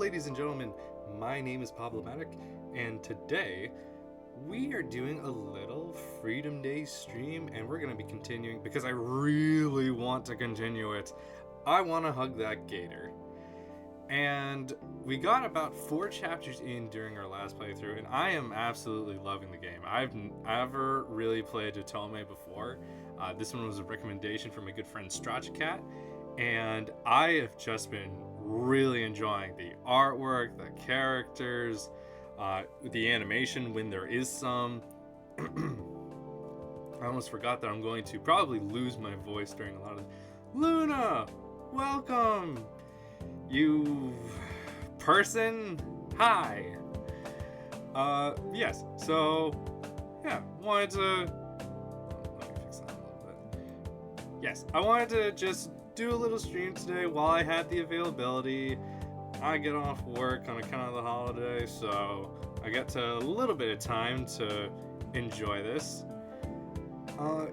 ladies and gentlemen, my name is Problematic, and today we are doing a little Freedom Day stream, and we're going to be continuing, because I really want to continue it, I Want to Hug That Gator. And we got about 4 chapters in during our last playthrough, and I am absolutely loving the game. I've never really played Otome before. This one was a recommendation from my good friend Strachacat, and I have just been really enjoying the artwork, the characters, the animation when there is some. I almost forgot that I'm going to probably lose my voice during a lot of... Luna! Welcome! You... person? Hi! Yes, so... yeah, wanted to... let me fix that a little bit. Yes, I wanted to just do a little stream today while I had the availability. I get off work on account of the holiday, so I got a little bit of time to enjoy this.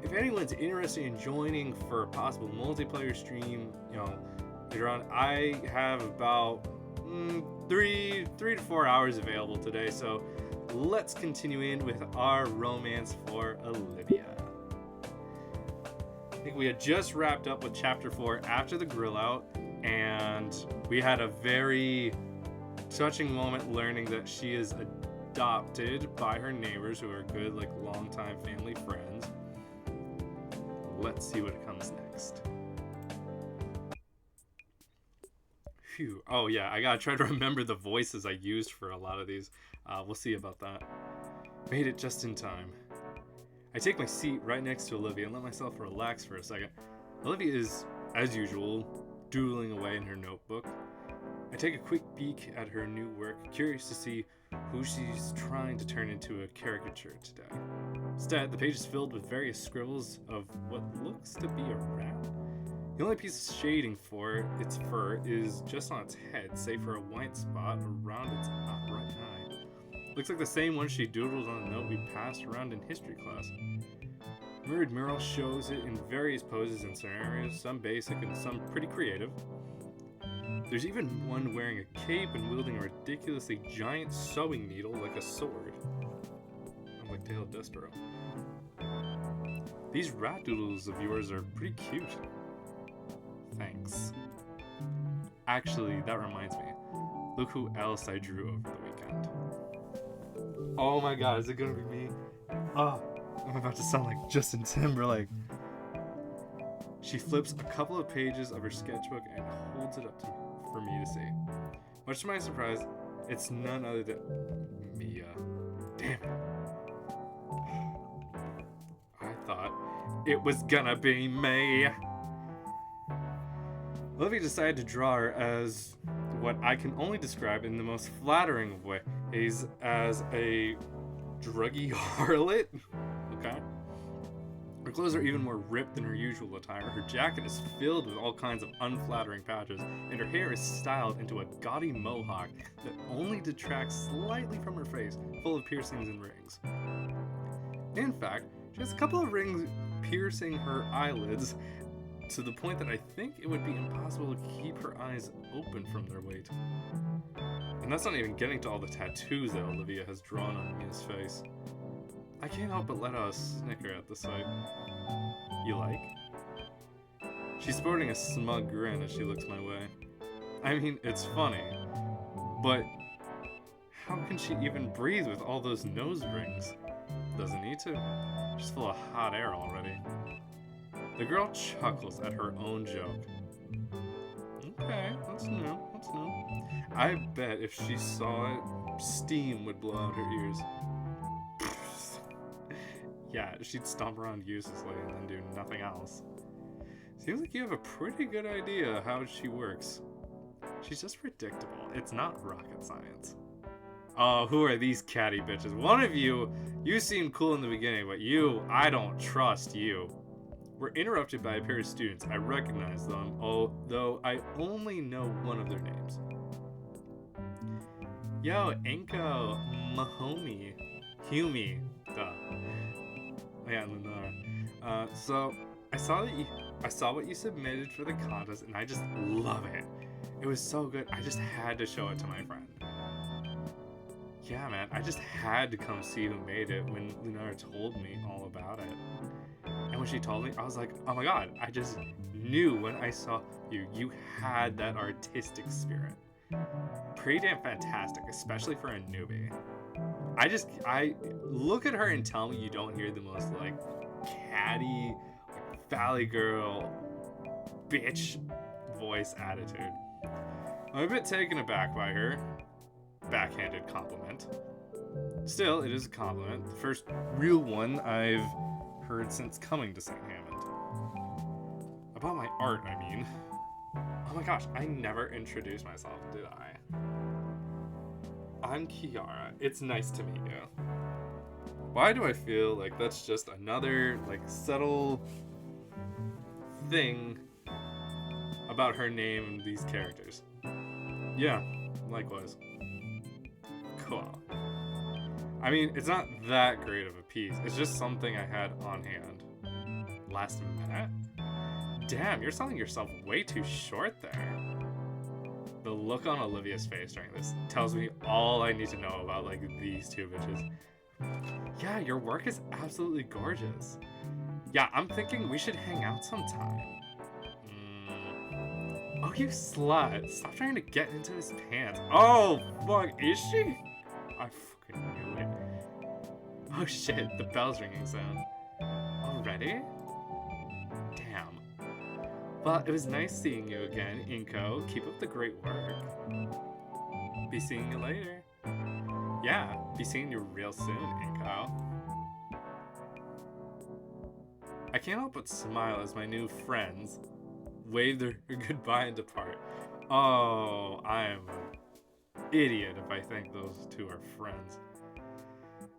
If anyone's interested in joining for a possible multiplayer stream, later on, I have about 3 to 4 hours available today, so let's continue in with our romance for Olivia. I think we had just wrapped up with chapter 4 after the grill out, and we had a very touching moment learning that she is adopted by her neighbors, who are good, longtime family friends. Let's see what comes next. Phew. Oh yeah, I gotta try to remember the voices I used for a lot of these. We'll see about that. Made it just in time. I take my seat right next to Olivia and let myself relax for a second. Olivia is, as usual, doodling away in her notebook. I take a quick peek at her new work, curious to see who she's trying to turn into a caricature today. Instead, the page is filled with various scribbles of what looks to be a rat. The only piece of shading for its fur is just on its head, save for a white spot around its right eye. Looks like the same one she doodled on a note we passed around in history class. Mirrored mural shows it in various poses and scenarios, some basic and some pretty creative. There's even one wearing a cape and wielding a ridiculously giant sewing needle like a sword. Like Dale Despero. These rat doodles of yours are pretty cute. Thanks. Actually, that reminds me. Look who else I drew over the weekend. Oh my god, is it gonna be me? Oh, I'm about to sound like Justin Timberlake. She flips a couple of pages of her sketchbook and holds it up for me to see. Much to my surprise, it's none other than Mia. Damn it. I thought it was gonna be me. Olivia decided to draw her as what I can only describe in the most flattering of ways as a druggy harlot. Okay. Her clothes are even more ripped than her usual attire. Her jacket is filled with all kinds of unflattering patches, and her hair is styled into a gaudy mohawk that only detracts slightly from her face, full of piercings and rings. In fact, she has a couple of rings piercing her eyelids to the point that I think it would be impossible to keep her eyes open from their weight. And that's not even getting to all the tattoos that Olivia has drawn on Mia's face. I can't help but let out a snicker at the sight. You like? She's sporting a smug grin as she looks my way. I mean, it's funny, but how can she even breathe with all those nose rings? Doesn't need to. She's full of hot air already. The girl chuckles at her own joke. Okay, that's new. I bet if she saw it, steam would blow out her ears. Yeah, she'd stomp around uselessly and then do nothing else. Seems like you have a pretty good idea how she works. She's just predictable. It's not rocket science. Oh, who are these catty bitches? One of you seemed cool in the beginning, but I don't trust you. We're interrupted by a pair of students. I recognize them, although I only know one of their names. Yo, Inco, Mahomie, Humi, duh. Yeah, so I saw what you submitted for the contest, and I just love it. It was so good. I just had to show it to my friend. Yeah, man, I just had to come see who made it when Lunara told me all about it. And when she told me, I was like, oh my god, I just knew when I saw you. You had that artistic spirit. Pretty damn fantastic, especially for a newbie. I look at her and tell me you don't hear the most, like, catty, like, valley girl, bitch voice attitude. I'm a bit taken aback by her backhanded compliment. Still, it is a compliment. The first real one I've heard since coming to St. Hammond. About my art, I mean. Oh my gosh, I never introduced myself, did I? I'm Kiara. It's nice to meet you. Why do I feel like that's just another, like, subtle thing about her name and these characters? Yeah, likewise. Cool. I mean, it's not that great of a piece. It's just something I had on hand. Last minute? Damn, you're selling yourself way too short there. The look on Olivia's face during this tells me all I need to know about, like, these two bitches. Yeah, your work is absolutely gorgeous. Yeah, I'm thinking we should hang out sometime. Oh, you slut. Stop trying to get into his pants. Oh, fuck. Is she? I fucking knew it. Oh, shit. The bell's ringing soon. Already? Damn. Well, it was nice seeing you again, Inco. Keep up the great work. Be seeing you later. Yeah, be seeing you real soon, Inco. I can't help but smile as my new friends wave their goodbye and depart. Oh, I am an idiot if I think those two are friends.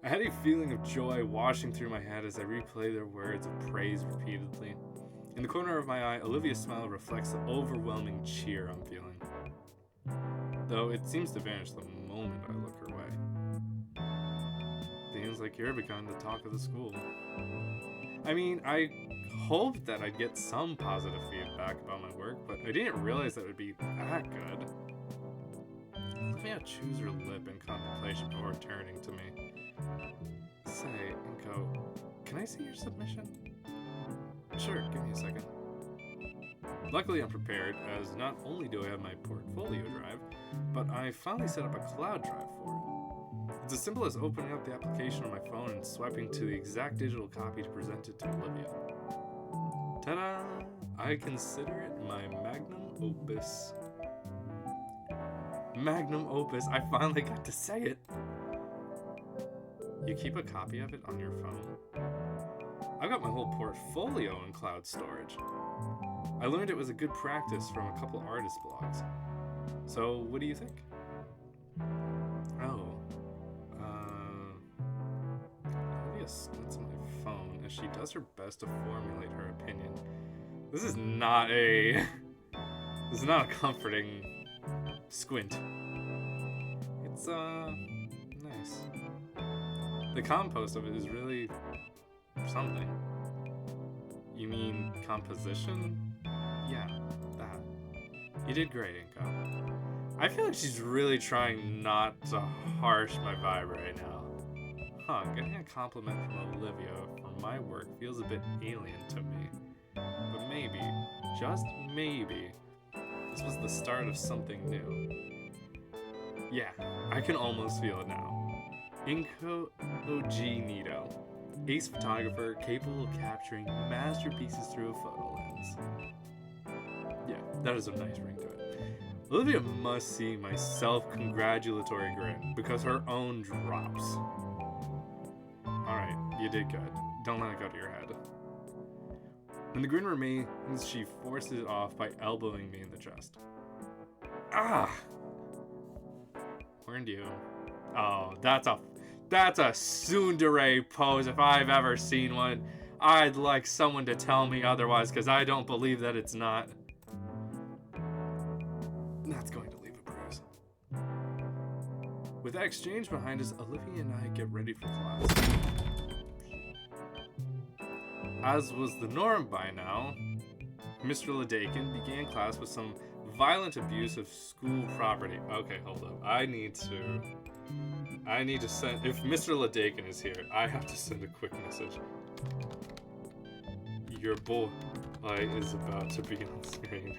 I had a feeling of joy washing through my head as I replay their words of praise repeatedly. In the corner of my eye, Olivia's smile reflects the overwhelming cheer I'm feeling. Though it seems to vanish the moment I look her way. Seems like you're becoming the talk of the school. I mean, I hoped that I'd get some positive feedback about my work, but I didn't realize that it would be that good. Olivia chews her lip in contemplation before turning to me. Say, Inco, can I see your submission? Sure, give me a second. Luckily, I'm prepared, as not only do I have my portfolio drive, but I finally set up a cloud drive for it. It's as simple as opening up the application on my phone and swiping to the exact digital copy to present it to Olivia. Ta-da! I consider it my magnum opus. Magnum opus, I finally got to say it! You keep a copy of it on your phone? I've got my whole portfolio in cloud storage. I learned it was a good practice from a couple artist blogs. So, what do you think? Oh. Olivia squints on my phone as she does her best to formulate her opinion. This is not a comforting squint. It's, nice. The compost of it is really something. You mean composition? Yeah, that. You did great, Inco. I feel like she's really trying not to harsh my vibe right now. Huh, getting a compliment from Olivia for my work feels a bit alien to me. But maybe, just maybe, this was the start of something new. Yeah, I can almost feel it now. Inco OG Nito. Ace photographer capable of capturing masterpieces through a photo lens. Yeah, that is a nice ring to it. Olivia must see my self-congratulatory grin because her own drops. Alright, you did good. Don't let it go to your head. When the grin remains, she forces it off by elbowing me in the chest. Ah! Warned you. Oh, that's a tsundere pose if I've ever seen one. I'd like someone to tell me otherwise, because I don't believe that it's not. That's going to leave a bruise. With that exchange behind us, Olivia and I get ready for class. As was the norm by now, Mr. Ladakin began class with some violent abuse of school property. Okay, hold up. I need to send, if Mr. Ladakin is here, I have to send a quick message. Your boy is about to be on screen.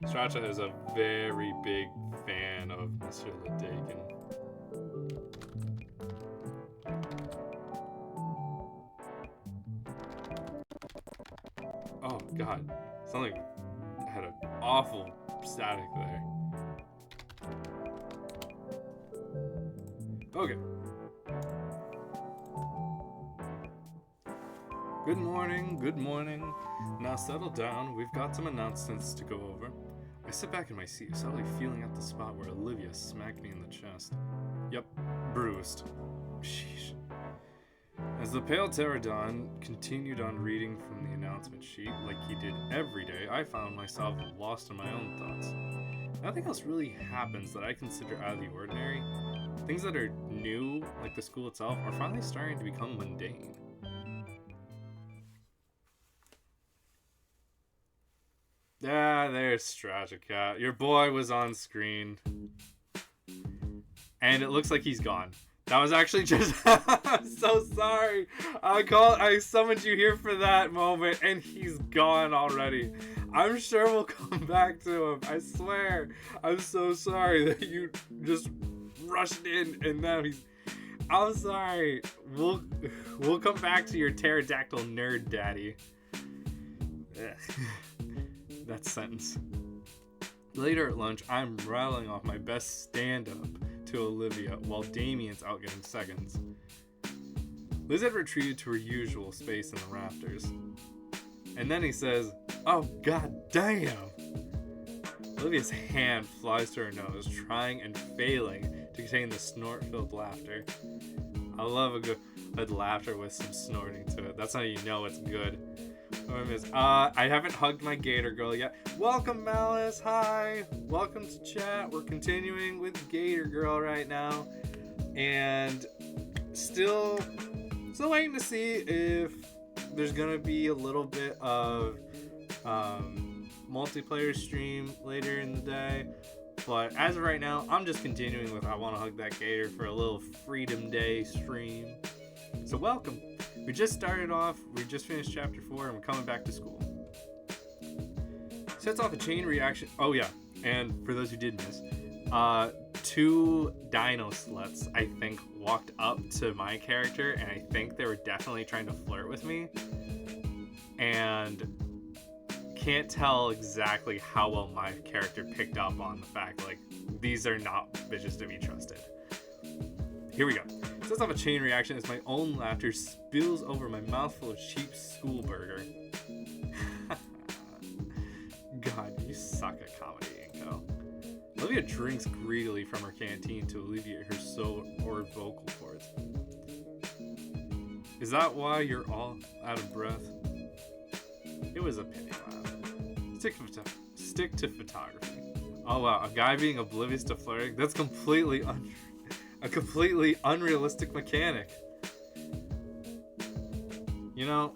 Strata is a very big fan of Mr. Ladakin. Oh god, something had an awful static there. Okay. Good morning, good morning. Now settle down, we've got some announcements to go over. I sit back in my seat, subtly feeling at the spot where Olivia smacked me in the chest. Yep, bruised. Sheesh. As the pale pterodon continued on reading from the announcement sheet, like he did every day, I found myself lost in my own thoughts. Nothing else really happens that I consider out of the ordinary. Things that are new, like the school itself, are finally starting to become mundane. Ah, there's Stratacat. Your boy was on screen. And it looks like he's gone. That was actually just... I'm so sorry. I summoned you here for that moment, and he's gone already. I'm sure we'll come back to him. I swear. I'm so sorry that you just rushed in, and now he's... I'm sorry. We'll come back to your pterodactyl nerd daddy. That sentence. Later at lunch, I'm rattling off my best stand-up to Olivia while Damien's out getting seconds. Liz had retreated to her usual space in the rafters. And then he says, "Oh, god damn!" Olivia's hand flies to her nose, trying and failing to contain the snort-filled laughter. I love a good laughter with some snorting to it. That's how you know it's good. I haven't hugged my gator girl yet. Welcome, Malice. Hi. Welcome to chat. We're continuing with Gator Girl right now. And still waiting to see if there's going to be a little bit of multiplayer stream later in the day. But as of right now, I'm just continuing with I Want to Hug That Gator for a little Freedom Day stream. So welcome. We just started off, we just finished chapter 4, and we're coming back to school. Sets off a chain reaction. Oh yeah, and for those who did miss, 2 dino sluts, I think, walked up to my character, and I think they were definitely trying to flirt with me. And can't tell exactly how well my character picked up on the fact, like, these are not bitches to be trusted. Here we go. Sets off a chain reaction as my own laughter spills over my mouthful of cheap school burger. God, you suck at comedy, Inco. Olivia drinks greedily from her canteen to alleviate her sore vocal cords. Is that why you're all out of breath? It was a pity laugh. Stick to photography. Oh wow, a guy being oblivious to flirting? That's completely a completely unrealistic mechanic. You know,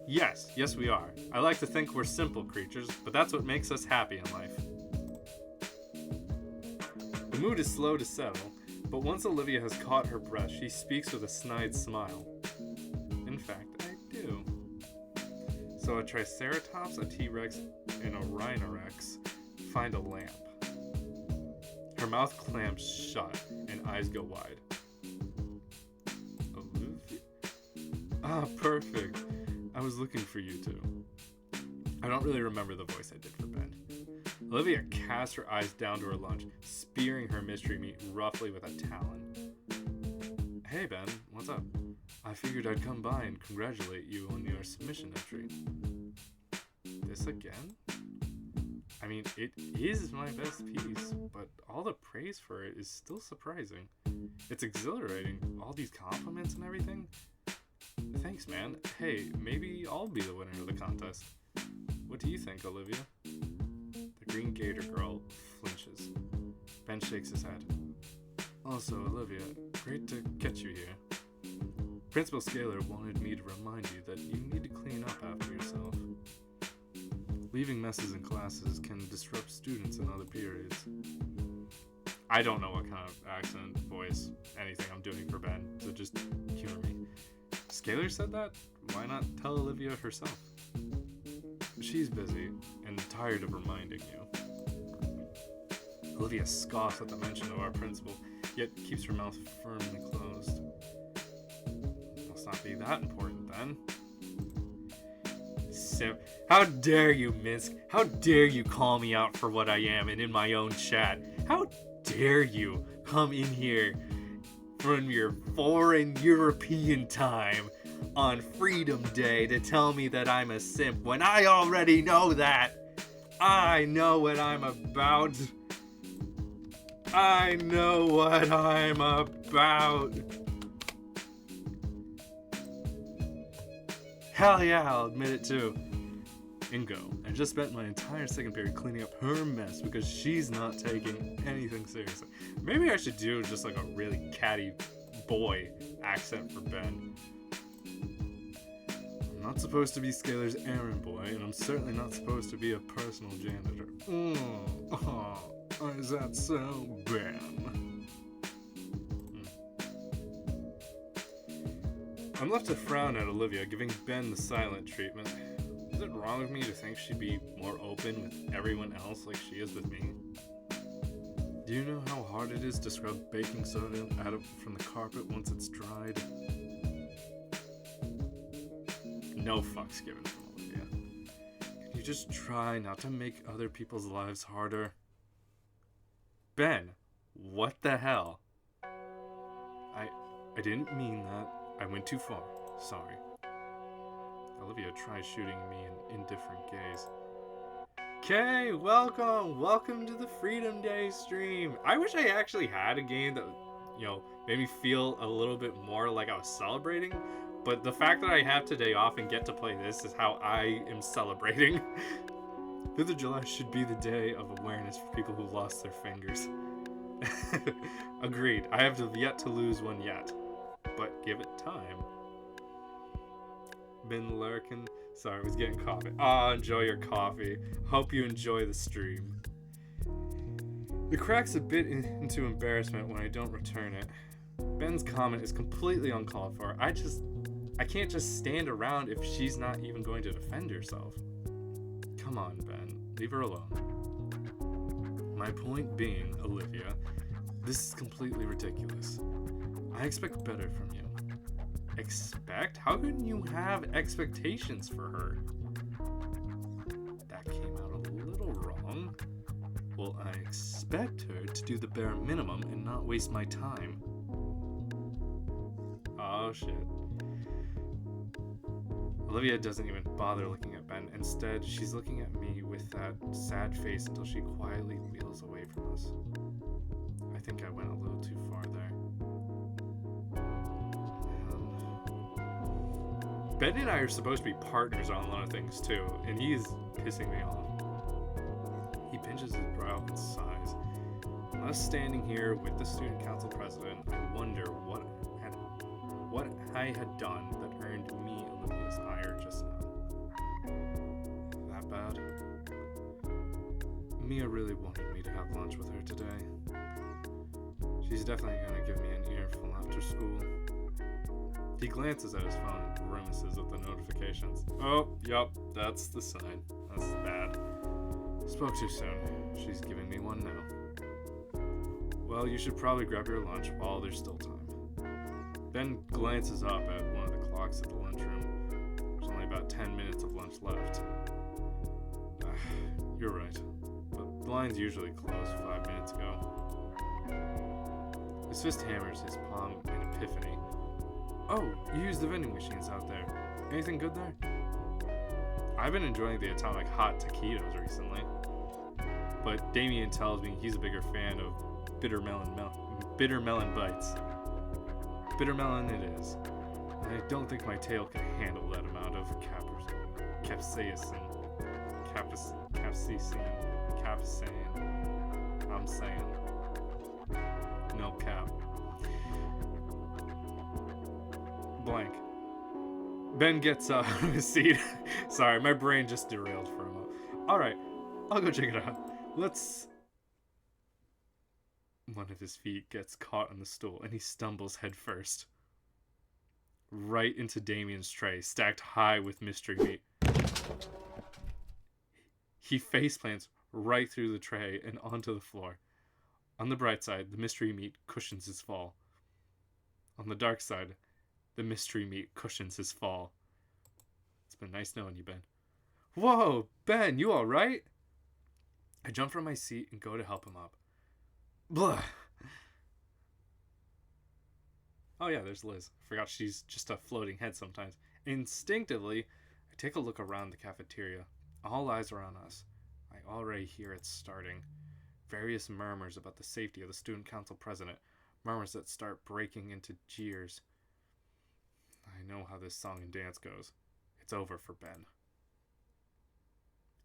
yes we are. I like to think we're simple creatures, but that's what makes us happy in life. The mood is slow to settle, but once Olivia has caught her breath, she speaks with a snide smile. In fact, I do. So a Triceratops, a T-Rex, and a Rhinorex find a lamp. Her mouth clamps shut and eyes go wide. Olivia? Ah, perfect. I was looking for you too. I don't really remember the voice I did for Ben. Olivia casts her eyes down to her lunch, spearing her mystery meat roughly with a talon. Hey Ben, what's up? I figured I'd come by and congratulate you on your submission entry. This again? I mean, it is my best piece, but all the praise for it is still surprising. It's exhilarating, all these compliments and everything. Thanks, man. Hey, maybe I'll be the winner of the contest. What do you think, Olivia? The green gator girl flinches. Ben shakes his head. Also, Olivia, great to catch you here. Principal Scalar wanted me to remind you that you need to clean up after yourself. Leaving messes in classes can disrupt students in other periods. I don't know what kind of accent, voice, anything I'm doing for Ben, so just humor me. Scalar said that? Why not tell Olivia herself? She's busy and tired of reminding you. Olivia scoffs at the mention of our principal, yet keeps her mouth firmly closed. Must not be that important then. How dare you, Minsk? How dare you call me out for what I am and in my own chat? How dare you come in here from your foreign European time on Freedom Day to tell me that I'm a simp when I already know that? I know what I'm about. I know what I'm about. Hell yeah, I'll admit it too. Inco, I just spent my entire second period cleaning up her mess because she's not taking anything seriously. Maybe I should do just like a really catty boy accent for Ben. I'm not supposed to be Scalar's errand boy, and I'm certainly not supposed to be a personal janitor. Is that so, Ben? I'm left to frown at Olivia, giving Ben the silent treatment. Is it wrong of me to think she'd be more open with everyone else like she is with me? Do you know how hard it is to scrub baking soda out from the carpet once it's dried? No fucks given from Olivia. Can you just try not to make other people's lives harder? Ben, what the hell? I didn't mean that. I went too far. Sorry. Olivia tries shooting me an indifferent gaze. Okay, welcome to the Freedom Day stream. I wish I actually had a game that, made me feel a little bit more like I was celebrating, but the fact that I have today off and get to play this is how I am celebrating. 5th of July should be the day of awareness for people who lost their fingers. Agreed. I have yet to lose one yet, but give it time. Ben Larkin. Sorry, I was getting coffee. Enjoy your coffee. Hope you enjoy the stream. It cracks a bit into embarrassment when I don't return it. Ben's comment is completely uncalled for. I can't just stand around if she's not even going to defend herself. Come on, Ben. Leave her alone. My point being, Olivia, this is completely ridiculous. I expect better from you. Expect? How can you have expectations for her? That came out a little wrong. Well, I expect her to do the bare minimum and not waste my time. Oh shit. Olivia doesn't even bother looking at Ben. Instead, she's looking at me with that sad face until she quietly wheels away from us. I think I went a little too far there. Ben and I are supposed to be partners on a lot of things too, and he's pissing me off. He pinches his brow and sighs. Us standing here with the student council president, I wonder what I had done that earned me Olivia's ire just now. That bad? Mia really wanted me to have lunch with her today. She's definitely gonna give me an earful after school. He glances at his phone and grimaces at the notifications. Oh, yup, that's the sign. That's bad. Spoke too soon. She's giving me one now. Well, you should probably grab your lunch while there's still time. Ben glances up at one of the clocks at the lunchroom. There's only about 10 minutes of lunch left. You're right, but the lines usually close 5 minutes ago. His fist hammers his palm in epiphany. Oh, you use the vending machines out there. Anything good there? I've been enjoying the atomic hot taquitos recently, but Damien tells me he's a bigger fan of bitter melon bites. Bitter melon it is. I don't think my tail can handle that amount of capsaicin. I'm saying. No cap. blank. Ben gets up on his seat. Sorry, my brain just derailed for a moment. Alright, I'll go check it out. Let's... One of his feet gets caught on the stool, and he stumbles head first. Right into Damien's tray, stacked high with mystery meat. He faceplants right through the tray and onto the floor. On the bright side, the mystery meat cushions his fall. On the dark side, the mystery meat cushions his fall. It's been nice knowing you, Ben. Whoa, Ben, you alright? I jump from my seat and go to help him up. Blah. Oh yeah, there's Liz. Forgot she's just a floating head sometimes. Instinctively, I take a look around the cafeteria. All eyes are on us. I already hear it starting. Various murmurs about the safety of the student council president. Murmurs that start breaking into jeers. I know how this song and dance goes. It's over for Ben.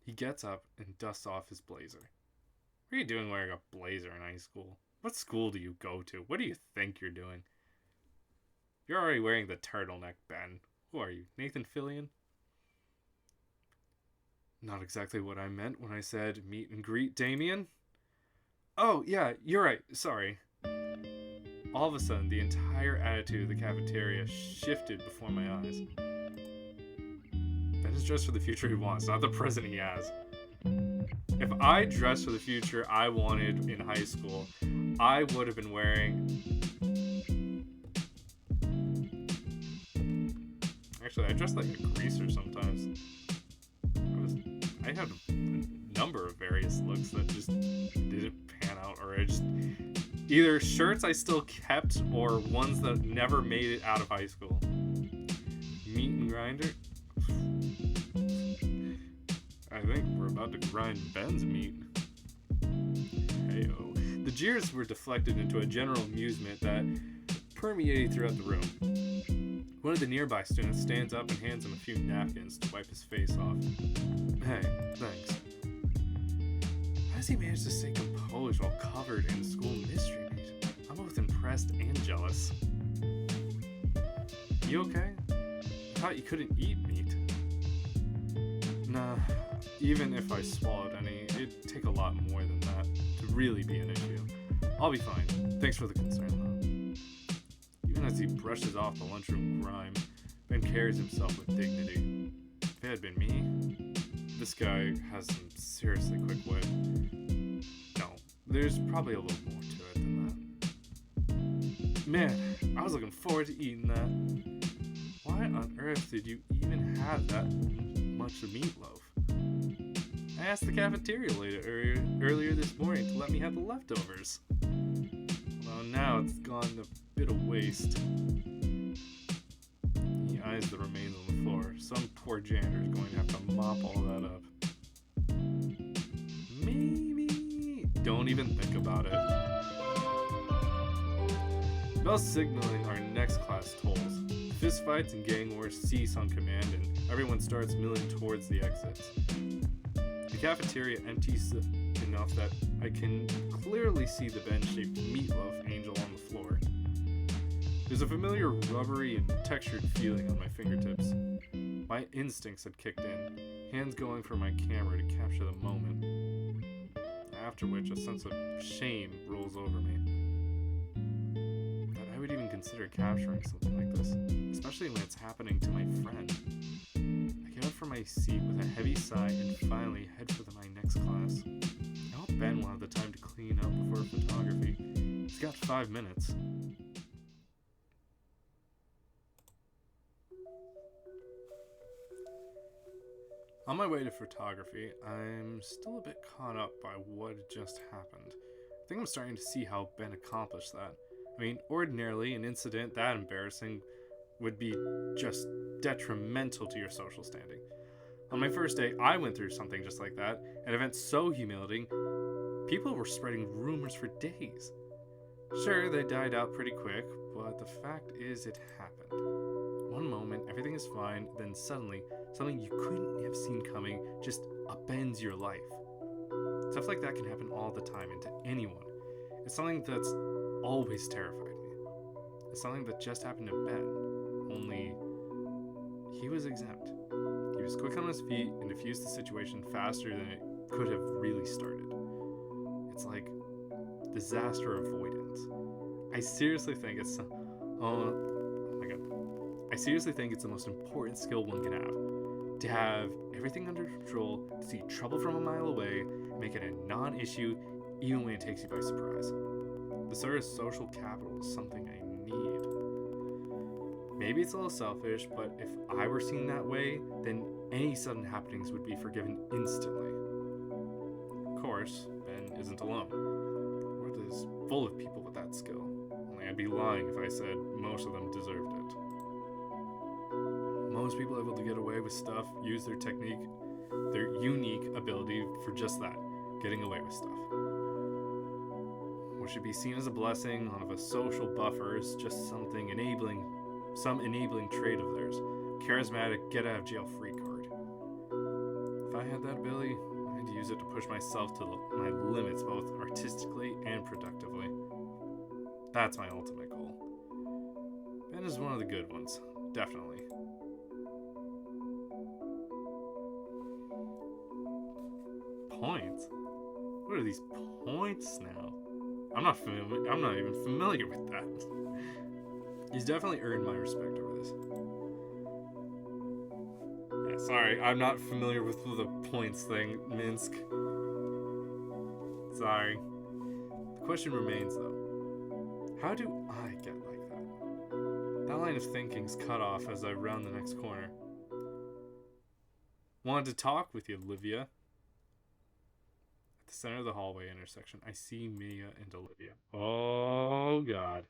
He gets up and dusts off his blazer. What are you doing wearing a blazer in high school? What school do you go to? What do you think you're doing? You're already wearing the turtleneck, Ben. Who are you, Nathan Fillion? Not exactly what I meant when I said meet and greet Damien. Oh, yeah, you're right. Sorry. All of a sudden, the entire attitude of the cafeteria shifted before my eyes. Ben is dressed for the future he wants, not the present he has. If I dressed for the future I wanted in high school, I would have been wearing... Actually, I dressed like a greaser sometimes. I had a number of various looks that just didn't pan out, or I just... Either shirts I still kept, or ones that never made it out of high school. Meat and grinder? I think we're about to grind Ben's meat. Heyo. The jeers were deflected into a general amusement that permeated throughout the room. One of the nearby students stands up and hands him a few napkins to wipe his face off. Hey, thanks. How does he manage to stay composed while covered in school mystery meat? I'm both impressed and jealous. You okay? I thought you couldn't eat meat. Nah, even if I swallowed any, it'd take a lot more than that to really be an issue. I'll be fine. Thanks for the concern, though. Even as he brushes off the lunchroom grime, Ben carries himself with dignity. If it had been me, this guy has some seriously quick wit. No, there's probably a little more to it than that. Man, I was looking forward to eating that. Why on earth did you even have that much meatloaf? I asked the cafeteria lady earlier this morning to let me have the leftovers. Well, now it's gone a bit of waste. He eyes the remains on the floor. Some poor janitor is going to have to mop all that up. Maybe. Don't even think about it. Bell signaling our next class tolls. Fistfights and gang wars cease on command, and everyone starts milling towards the exits. The cafeteria empties enough that I can clearly see the Ben-shaped meatloaf angel on the floor. There's a familiar rubbery and textured feeling on my fingertips. My instincts had kicked in, hands going for my camera to capture the moment. After which, a sense of shame rolls over me. That I would even consider capturing something like this, especially when it's happening to my friend. I get up from my seat with a heavy sigh and finally head for my next class. I hope Ben will have the time to clean up before photography. He's got 5 minutes. On my way to photography, I'm still a bit caught up by what had just happened. I think I'm starting to see how Ben accomplished that. I mean, ordinarily, an incident that embarrassing would be just detrimental to your social standing. On my first day, I went through something just like that, an event so humiliating, people were spreading rumors for days. Sure, they died out pretty quick, but the fact is it happened. One moment, everything is fine, then suddenly, something you couldn't have seen coming just upends your life. Stuff like that can happen all the time and to anyone. It's something that's always terrified me. It's something that just happened to Ben. only he was exempt. He was quick on his feet and diffused the situation faster than it could have really started. It's like disaster avoidance. I seriously think it's oh my god. I seriously think it's the most important skill one can have. To have everything under control, to see trouble from a mile away, and make it a non-issue even when it takes you by surprise. The sort of social capital is something I need. Maybe it's a little selfish, but if I were seen that way, then any sudden happenings would be forgiven instantly. Of course, Ben isn't alone. The world is full of people with that skill. Only I'd be lying if I said most of them deserved it. Most people able to get away with stuff use their technique, their unique ability for just that, getting away with stuff. What should be seen as a blessing of a social buffer is just some enabling trait of theirs. Charismatic get out of jail free card. If I had that ability, I'd use it to push myself to my limits both artistically and productively. That's my ultimate goal. Ben is one of the good ones, definitely. Points? What are these points now? I'm not even familiar with that. He's definitely earned my respect over this. Yeah, sorry, I'm not familiar with the points thing, Minsk. Sorry. The question remains though. How do I get like that? That line of thinking's cut off as I round the next corner. Wanted to talk with you, Olivia. At the center of the hallway intersection, I see Mia and Olivia. Oh, God.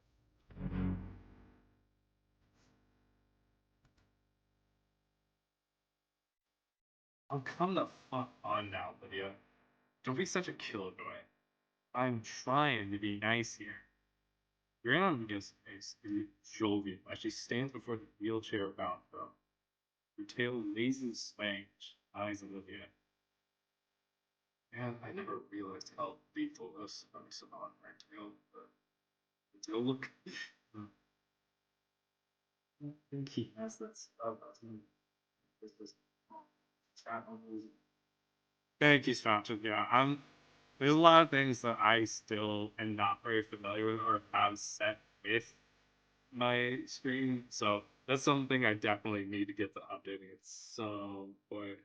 Oh, come the fuck on now, Olivia. Don't be such a killjoy. I'm trying to be nice here. You're in on Mia's face, jovial as she stands before the wheelchair bound girl. Her tail lazily swaying, eyes Olivia. Man, I never realized how lethal those stunts on her tail. The tail look. I think he has that stuff. Thank you, Spencer. Yeah, there's a lot of things that I still am not very familiar with or have set with my screen, so that's something I definitely need to get to updating at some point.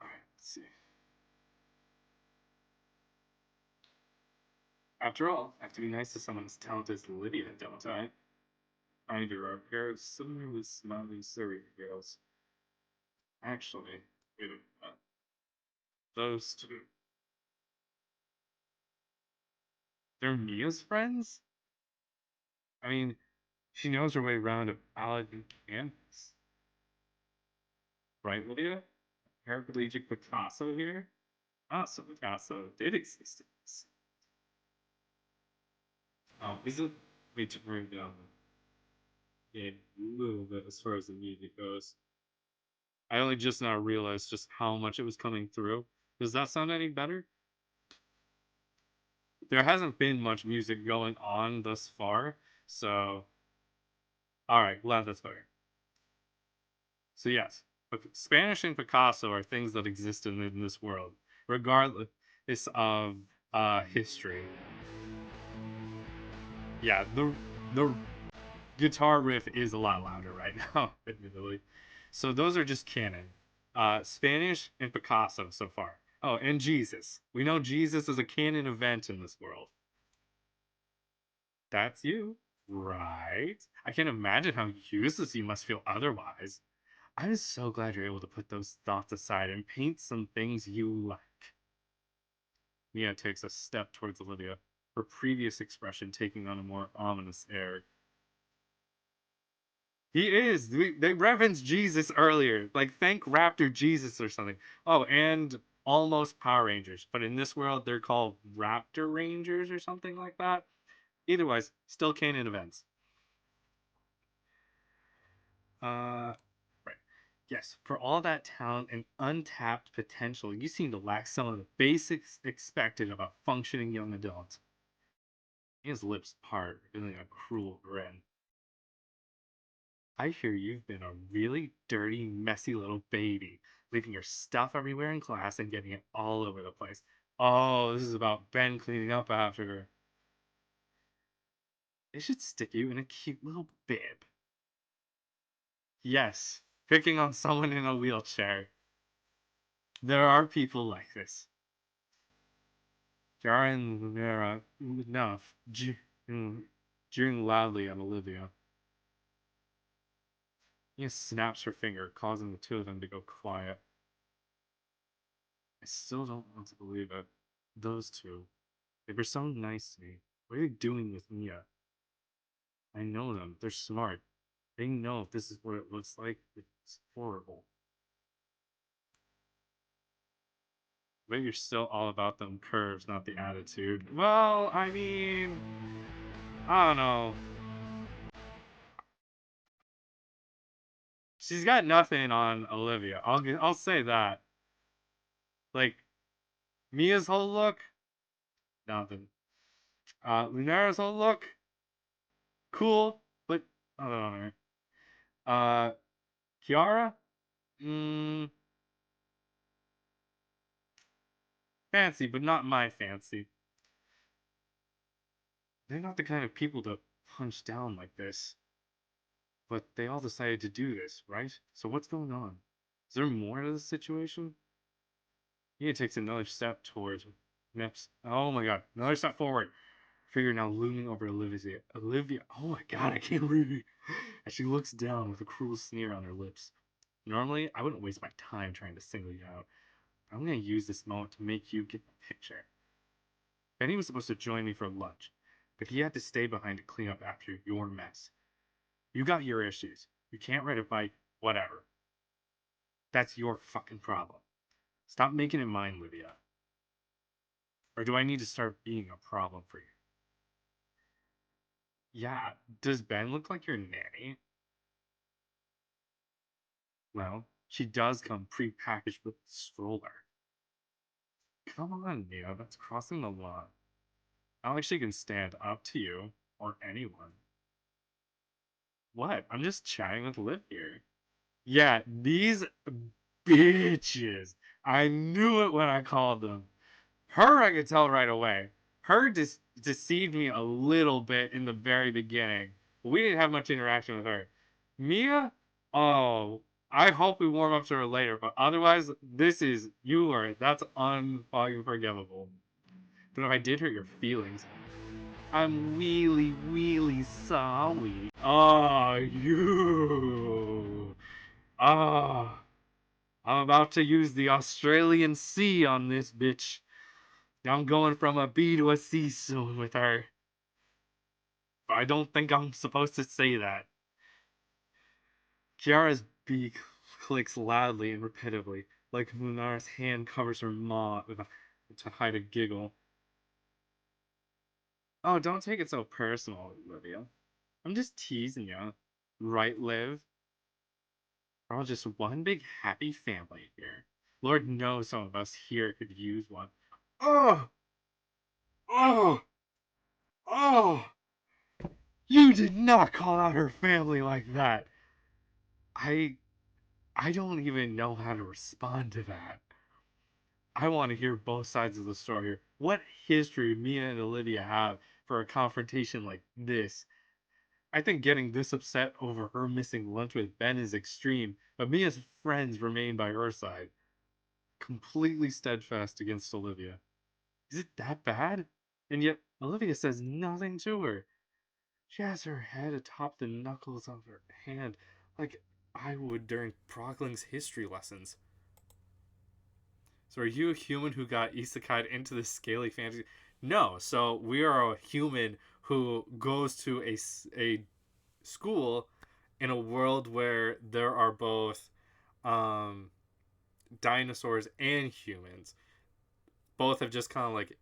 Alright, let's see. After all, I have to be nice to someone as talented as Lydia, don't I? Either are a pair of similarly smiling Surrey girls. Actually, wait a minute. Those two. They're Mia's friends? I mean, she knows her way around a Paladin campus. Right, Lydia? Paraplegic Picasso here? Ah, so Picasso did exist. Oh, isn't we to bring down the game a little bit as far as the music goes. I only just now realized just how much it was coming through. Does that sound any better? There hasn't been much music going on thus far, so alright, glad that's better. So yes, Spanish and Picasso are things that exist in this world, regardless of history. Yeah, the guitar riff is a lot louder right now, admittedly. So those are just canon. Spanish and Picasso so far. Oh, and Jesus. We know Jesus is a canon event in this world. That's you, right? I can't imagine how useless you must feel otherwise. I'm so glad you're able to put those thoughts aside and paint some things you like. Mia takes a step towards Olivia, her previous expression taking on a more ominous air. He is. They referenced Jesus earlier. Like, thank Raptor Jesus or something. Oh, and almost Power Rangers. But in this world, they're called Raptor Rangers or something like that. Either way, still canon events. Right. Yes, for all that talent and untapped potential, you seem to lack some of the basics expected of a functioning young adult. His lips part, revealing a cruel grin. I hear you've been a really dirty, messy little baby, leaving your stuff everywhere in class and getting it all over the place. Oh, this is about Ben cleaning up after her. They should stick you in a cute little bib. Yes, picking on someone in a wheelchair. There are people like this. Jara and Lunera enough, jeering loudly at Olivia. He snaps her finger, causing the two of them to go quiet. I still don't want to believe it. Those two. They were so nice to me. What are you doing with Mia? I know them. They're smart. They know if this is what it looks like. It's horrible. But you're still all about them curves, not the attitude. Well, I mean, I don't know. She's got nothing on Olivia. I'll say that. Like Mia's whole look, nothing. Lunara's whole look, cool, but I don't know. Uh, Kiara, mm, fancy, but not my fancy. They're not the kind of people to punch down like this. But they all decided to do this, right? So what's going on? Is there more to the situation? He takes another step towards next. Oh my god, another step forward. Figure now looming over Olivia. Olivia, oh my god, I can't read. As she looks down with a cruel sneer on her lips. Normally, I wouldn't waste my time trying to single you out. I'm gonna use this moment to make you get the picture. Benny was supposed to join me for lunch, but he had to stay behind to clean up after your mess. You got your issues. You can't ride a bike, whatever. That's your fucking problem. Stop making it mine, Lydia. Or do I need to start being a problem for you? Yeah, does Ben look like your nanny? Well, she does come pre-packaged with the stroller. Come on, Mia, that's crossing the line. I don't think she can stand up to you or anyone. What? I'm just chatting with Liv here. Yeah, these bitches. I knew it when I called them. Her, I could tell right away. Her deceived me a little bit in the very beginning. But we didn't have much interaction with her. Mia? Oh, I hope we warm up to her later. But otherwise, this is, you are, that's unfucking forgivable. But if I did hurt your feelings, I'm really, really sorry. Oh, you. Ah. I'm about to use the Australian C on this bitch. I'm going from a B to a C soon with her. But I don't think I'm supposed to say that. Kiara's beak clicks loudly and repetitively, like Lunara's hand covers her maw to hide a giggle. Oh, don't take it so personal, Olivia. I'm just teasing you. Right, Liv? We're all just one big happy family here. Lord knows some of us here could use one. Oh! Oh! Oh! You did not call out her family like that. I I don't even know how to respond to that. I want to hear both sides of the story here. What history Mia and Olivia have for a confrontation like this? I think getting this upset over her missing lunch with Ben is extreme, but Mia's friends remain by her side, completely steadfast against Olivia. Is it that bad? And yet Olivia says nothing to her. She has her head atop the knuckles of her hand, like I would during Progling's history lessons. So, are you a human who got isekai into the scaly fantasy? No. So, we are a human who goes to a school in a world where there are both um, dinosaurs and humans. Both have just kind of like,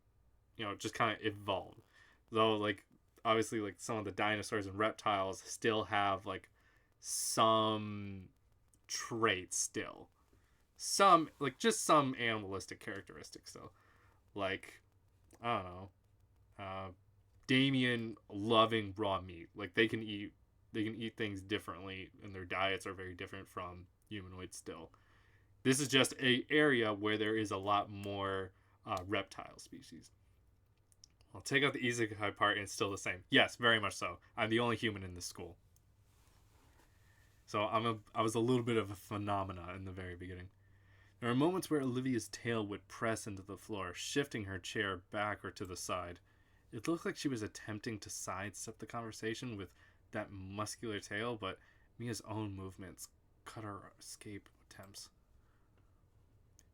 just kind of evolved. Though, like, obviously, like, some of the dinosaurs and reptiles still have, like, some traits still. Some, like, just some animalistic characteristics though. Like, I don't know, Damien loving raw meat. Like, they can eat things differently, and their diets are very different from humanoids still. This is just a area where there is a lot more reptile species. I'll take out the isekai part and it's still the same. Yes, very much so. I'm the only human in this school. So I was a little bit of a phenomena in the very beginning. There are moments where Olivia's tail would press into the floor, shifting her chair back or to the side. It looked like she was attempting to sidestep the conversation with that muscular tail, but Mia's own movements cut her escape attempts.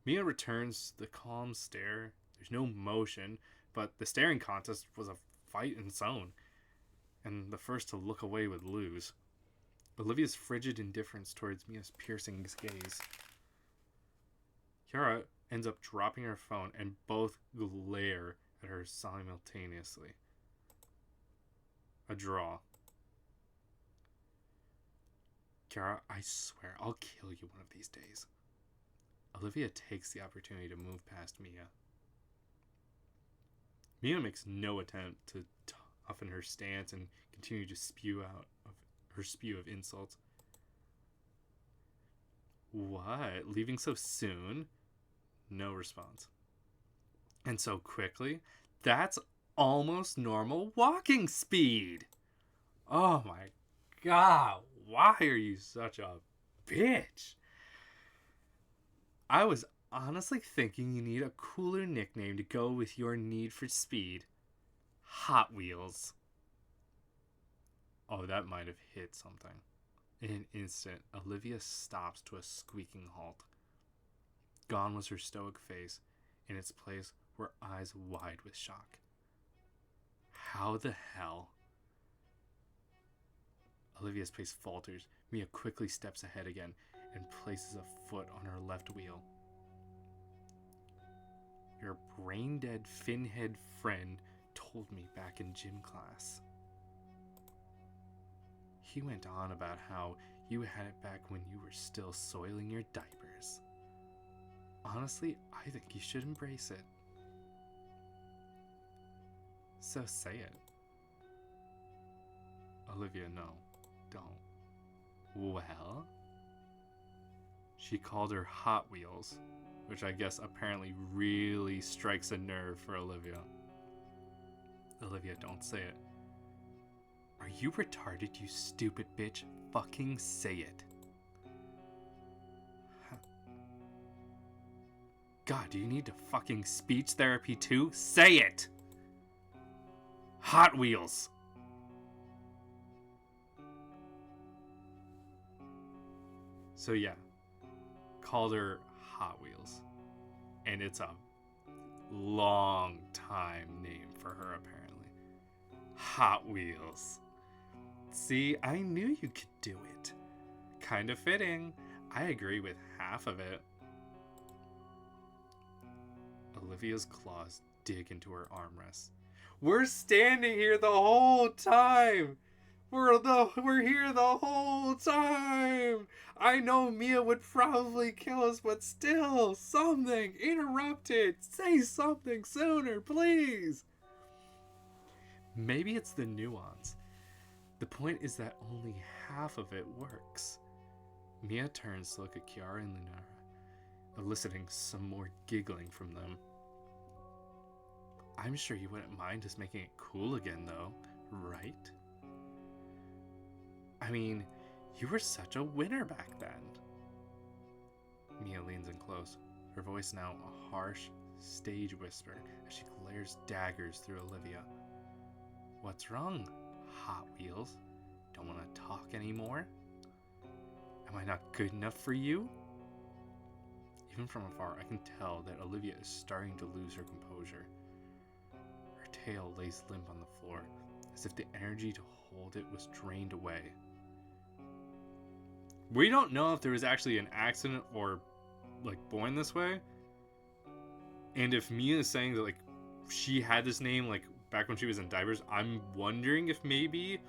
Mia returns the calm stare. There's no motion, but the staring contest was a fight in its own, and the first to look away would lose. Olivia's frigid indifference towards Mia's piercing gaze. Kiara ends up dropping her phone, and both glare at her simultaneously. A draw. Kiara, I swear I'll kill you one of these days. Olivia takes the opportunity to move past Mia. Mia makes no attempt to toughen her stance and continue to spew out of her spew of insults. What? Leaving so soon? No response. And so quickly? That's almost normal walking speed. Oh my god, why are you such a bitch? I was honestly thinking you need a cooler nickname to go with your need for speed. Hot Wheels. Oh, that might have hit something. In an instant, Olivia stops to a squeaking halt. Gone was her stoic face. In its place were eyes wide with shock. How the hell? Olivia's pace falters. Mia quickly steps ahead again and places a foot on her left wheel. Your brain-dead, fin-head friend told me back in gym class. He went on about how you had it back when you were still soiling your diapers. Honestly, I think you should embrace it. So say it. Olivia, no, don't. Well? She called her Hot Wheels, which I guess apparently really strikes a nerve for Olivia. Olivia, don't say it. Are you retarded, you stupid bitch? Fucking say it. God, do you need to fucking speech therapy too? Say it! Hot Wheels! So yeah, called her Hot Wheels. And it's a long time name for her, apparently. Hot Wheels. See, I knew you could do it. Kind of fitting. I agree with half of it. Olivia's claws dig into her armrest. We're standing here the whole time. We're here the whole time. I know Mia would probably kill us, but still, something. Interrupt it. Say something sooner, please. Maybe it's the nuance. The point is that only half of it works. Mia turns to look at Kiara and Lunara, eliciting some more giggling from them. I'm sure you wouldn't mind us making it cool again, though, right? I mean, you were such a winner back then. Mia leans in close, her voice now a harsh stage whisper as she glares daggers through Olivia. What's wrong, Hot Wheels? Don't want to talk anymore? Am I not good enough for you? Even from afar, I can tell that Olivia is starting to lose her composure. Her tail lays limp on the floor, as if the energy to hold it was drained away. We don't know if there was actually an accident or, like, born this way. And if Mia is saying that, like, she had this name, like, back when she was in diapers, I'm wondering if maybe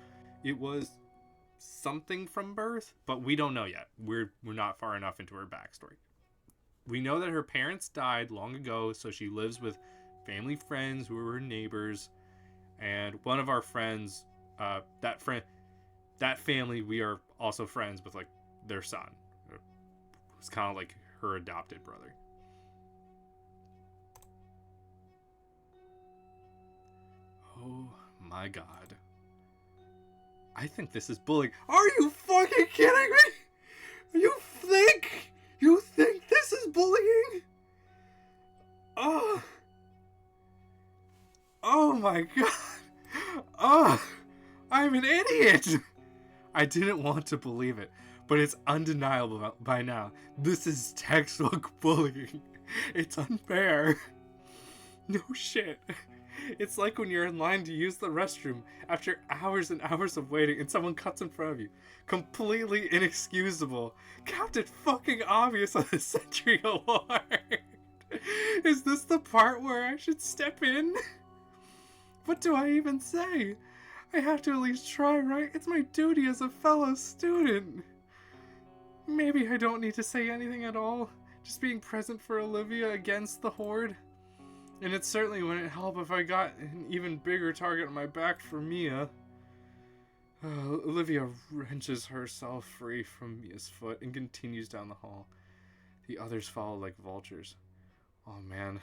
it was something from birth, but we don't know yet. We're not far enough into her backstory. We know that her parents died long ago, so she lives with family friends who are her neighbors, and one of our friends, that family, we are also friends with, like, their son. It's kind of like her adopted brother. Oh my god. I think this is bullying. Are you fucking kidding me? You think this is bullying? Oh. Oh my god. Oh. I'm an idiot. I didn't want to believe it, but it's undeniable by now. This is textbook bullying. It's unfair. No shit. It's like when you're in line to use the restroom after hours and hours of waiting and someone cuts in front of you. Completely inexcusable. Captain fucking obvious on the Century Award. Is this the part where I should step in? What do I even say? I have to at least try, right? It's my duty as a fellow student. Maybe I don't need to say anything at all. Just being present for Olivia against the Horde. And it certainly wouldn't help if I got an even bigger target on my back for Mia. Olivia wrenches herself free from Mia's foot and continues down the hall. The others follow like vultures. Oh man.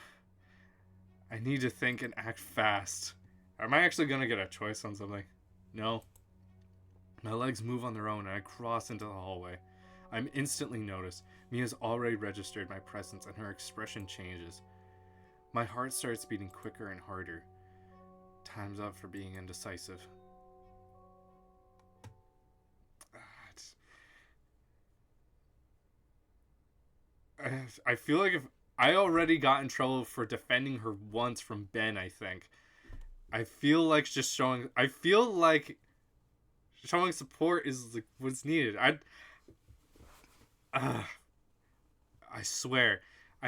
I need to think and act fast. Am I actually going to get a choice on something? No. My legs move on their own and I cross into the hallway. I'm instantly noticed. Mia's already registered my presence and her expression changes. My heart starts beating quicker and harder. Time's up for being indecisive. I feel like if I already got in trouble for defending her once from Ben, I think. I feel like showing support is like what's needed. I swear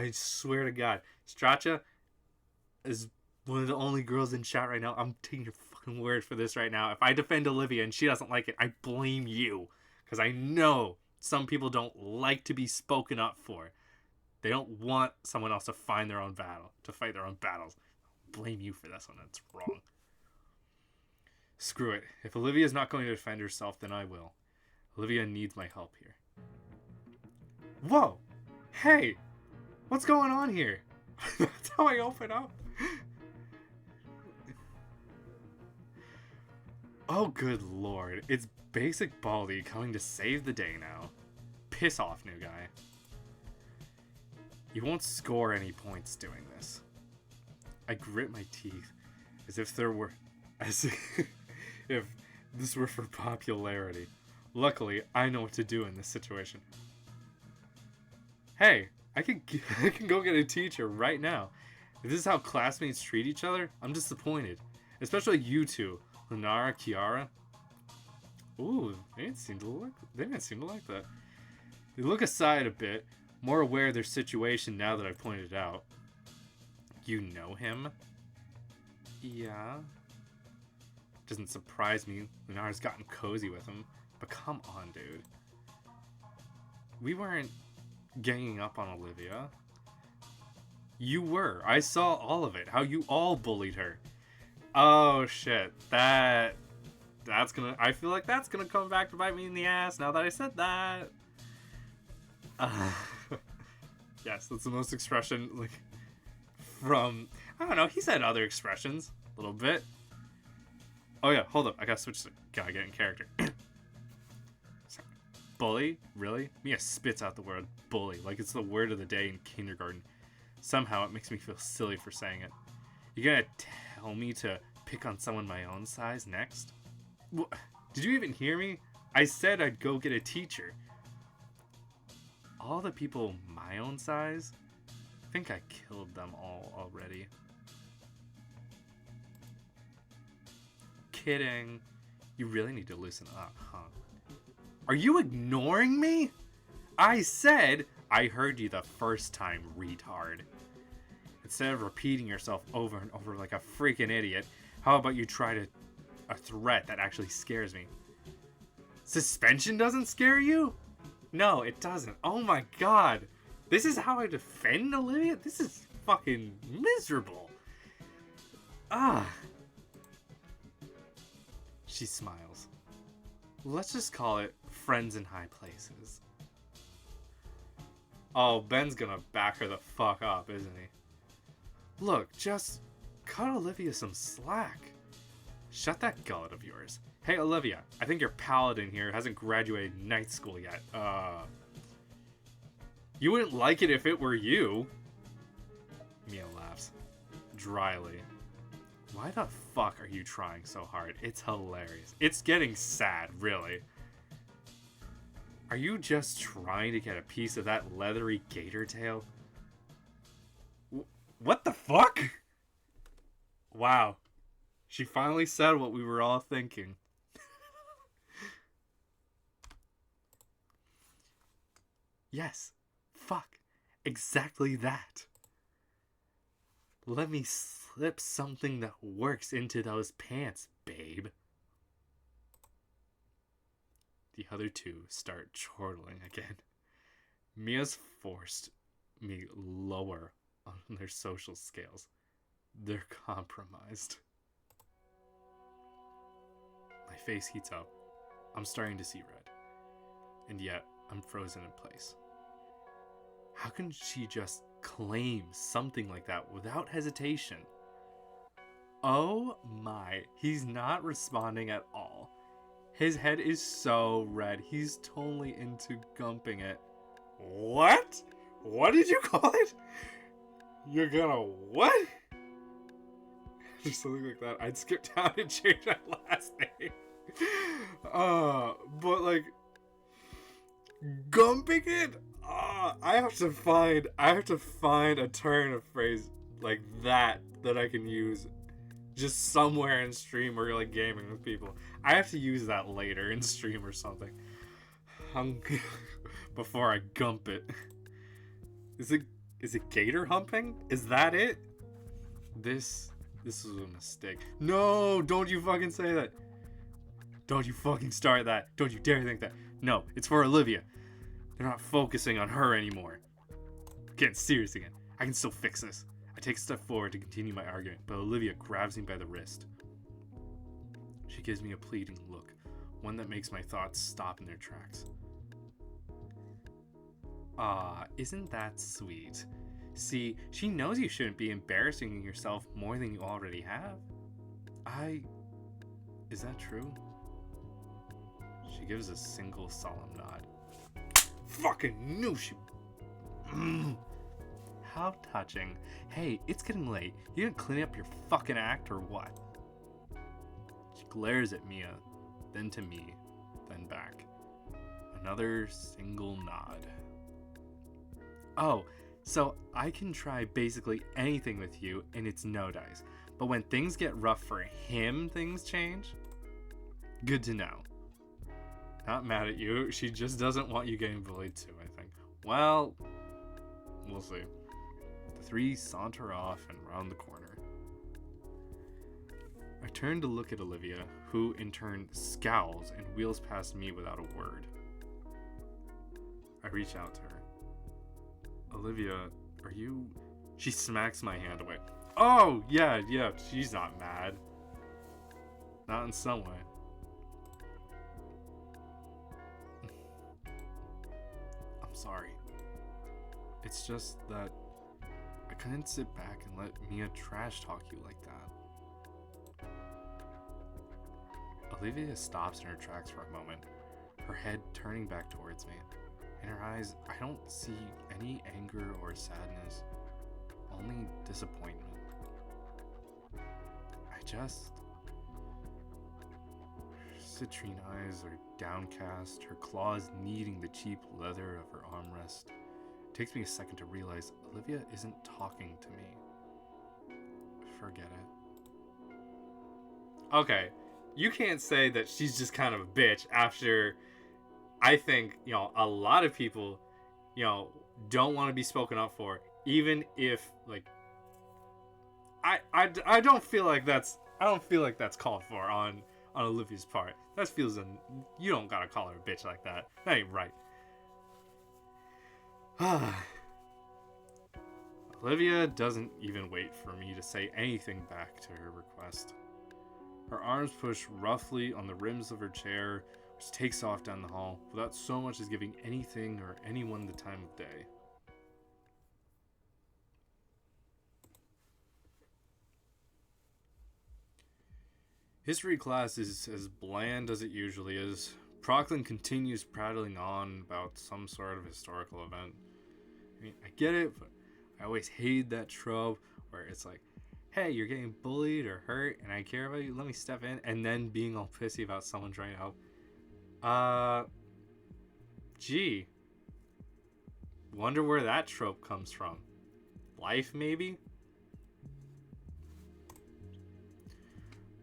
to God, Stracha is one of the only girls in chat right now. I'm taking your fucking word for this right now. If I defend Olivia and she doesn't like it, I blame you. Because I know some people don't like to be spoken up for. They don't want someone else to fight their own battles. Blame you for this one. That's wrong. Screw it. If Olivia's not going to defend herself, then I will. Olivia needs my help here. Whoa! Hey! What's going on here? That's how I open up. Oh, good lord. It's Basic Baldy coming to save the day now. Piss off, new guy. You won't score any points doing this. I grit my teeth as if this were for popularity. Luckily, I know what to do in this situation. Hey, I can go get a teacher right now. If this is how classmates treat each other, I'm disappointed. Especially you two, Lunara, Kiara. Ooh, they didn't seem to like that. They look aside a bit, more aware of their situation now that I've pointed it out. You know him? Yeah. Doesn't surprise me. Lunara's gotten cozy with him. But come on, dude. We weren't ganging up on Olivia. You were. I saw all of it. How you all bullied her. Oh, shit. I feel like that's gonna come back to bite me in the ass now that I said that. Yes, that's the most expression, like, from... I don't know, he's had other expressions. A little bit. Oh, yeah, hold up. I gotta switch to... Gotta get in character. Bully? Really? Mia spits out the word bully like it's the word of the day in kindergarten. Somehow it makes me feel silly for saying it. You gonna tell me to pick on someone my own size next? What? Did you even hear me? I said I'd go get a teacher. All the people my own size? I think I killed them all already. Kidding. You really need to loosen up, huh? Are you ignoring me? I said I heard you the first time, retard. Instead of repeating yourself over and over like a freaking idiot, how about you try a threat that actually scares me? Suspension doesn't scare you? No, it doesn't. Oh my god. This is how I defend Olivia? This is fucking miserable. Ah. She smiles. Let's just call it friends in high places. Oh, Ben's gonna back her the fuck up, isn't he? Look, just cut Olivia some slack. Shut that gullet of yours. Hey, Olivia, I think your paladin here hasn't graduated night school yet. You wouldn't like it if it were you. Mia laughs. Dryly. Why the fuck are you trying so hard? It's hilarious. It's getting sad, really. Are you just trying to get a piece of that leathery gator tail? What the fuck? Wow. She finally said what we were all thinking. Yes. Fuck. Exactly that. Let me slip something that works into those pants, babe. The other two start chortling again. Mia's forced me lower on their social scales. They're compromised. My face heats up. I'm starting to see red. And yet, I'm frozen in place. How can she just claim something like that without hesitation? Oh my, he's not responding at all. His head is so red, he's totally into gumping it. What? What did you call it? You're gonna what? Just something like that. I'd skip down and change my last name. But like, gumping it? I have to find a turn of phrase like that I can use just somewhere in stream or like gaming with people. I have to use that later in stream or something. Before I gump it. Is it gator humping? Is that it? This is a mistake. No, don't you fucking say that. Don't you fucking start that. Don't you dare think that. No, it's for Olivia. They're not focusing on her anymore. Getting serious again. I can still fix this. I take a step forward to continue my argument, but Olivia grabs me by the wrist. She gives me a pleading look, one that makes my thoughts stop in their tracks. Isn't that sweet? See, she knows you shouldn't be embarrassing yourself more than you already have. Is that true? She gives a single solemn nod. Fucking knew she... How touching. Hey, it's getting late. You didn't clean up your fucking act or what? She glares at Mia, then to me, then back. Another single nod. Oh, so I can try basically anything with you and it's no dice. But when things get rough for him, things change? Good to know. Not mad at you, she just doesn't want you getting bullied too, I think. Well, we'll see. The three saunter off and round the corner. I turn to look at Olivia, who in turn scowls and wheels past me without a word. I reach out to her. Olivia, are you... She smacks my hand away. Oh, yeah, she's not mad. Not in some way. I'm sorry. It's just that I couldn't sit back and let Mia trash talk you like that. Olivia stops in her tracks for a moment, her head turning back towards me. In her eyes, I don't see any anger or sadness, only disappointment. Her citrine eyes are downcast, her claws kneading the cheap leather of her armrest. It takes me a second to realize Olivia isn't talking to me. Forget it. Okay, you can't say that she's just kind of a bitch after... I think, a lot of people, don't want to be spoken up for, even if, like, I don't feel like that's called for on on Olivia's part. That feels you don't gotta call her a bitch like that. That ain't right. Olivia doesn't even wait for me to say anything back to her request. Her arms push roughly on the rims of her chair, which takes off down the hall without so much as giving anything or anyone the time of day. History class is as bland as it usually is. Proclin continues prattling on about some sort of historical event. I mean, I get it, but I always hate that trope where it's like, hey, you're getting bullied or hurt and I care about you, let me step in, and then being all pissy about someone trying to help. Gee. Wonder where that trope comes from. Life, maybe?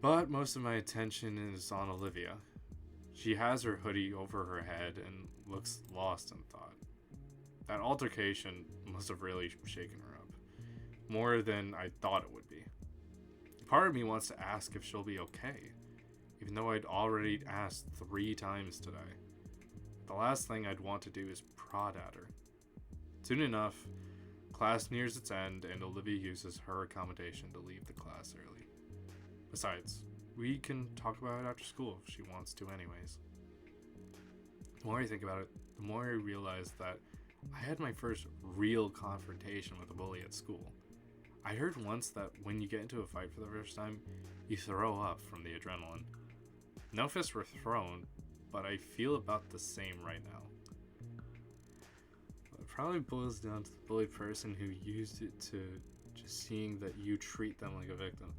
But most of my attention is on Olivia. She has her hoodie over her head and looks lost in thought. That altercation must have really shaken her up. More than I thought it would be. Part of me wants to ask if she'll be okay, even though I'd already asked 3 times today. The last thing I'd want to do is prod at her. Soon enough, class nears its end and Olivia uses her accommodation to leave the class early. Besides, we can talk about it after school if she wants to anyways. The more I think about it, the more I realize that I had my first real confrontation with a bully at school. I heard once that when you get into a fight for the first time, you throw up from the adrenaline. No fists were thrown, but I feel about the same right now. It probably boils down to the bully person who used it to just seeing that you treat them like a victim.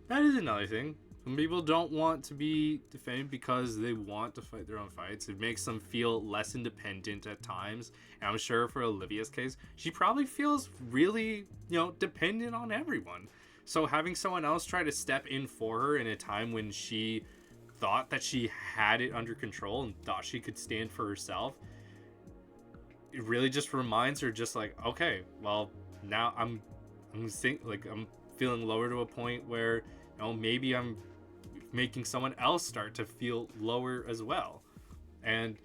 That is another thing. Some people don't want to be defended because they want to fight their own fights. It makes them feel less independent at times. And I'm sure for Olivia's case, she probably feels really, dependent on everyone. So having someone else try to step in for her in a time when she thought that she had it under control and thought she could stand for herself, it really just reminds her just like, okay, well, now I'm feeling lower to a point where maybe I'm making someone else start to feel lower as well. And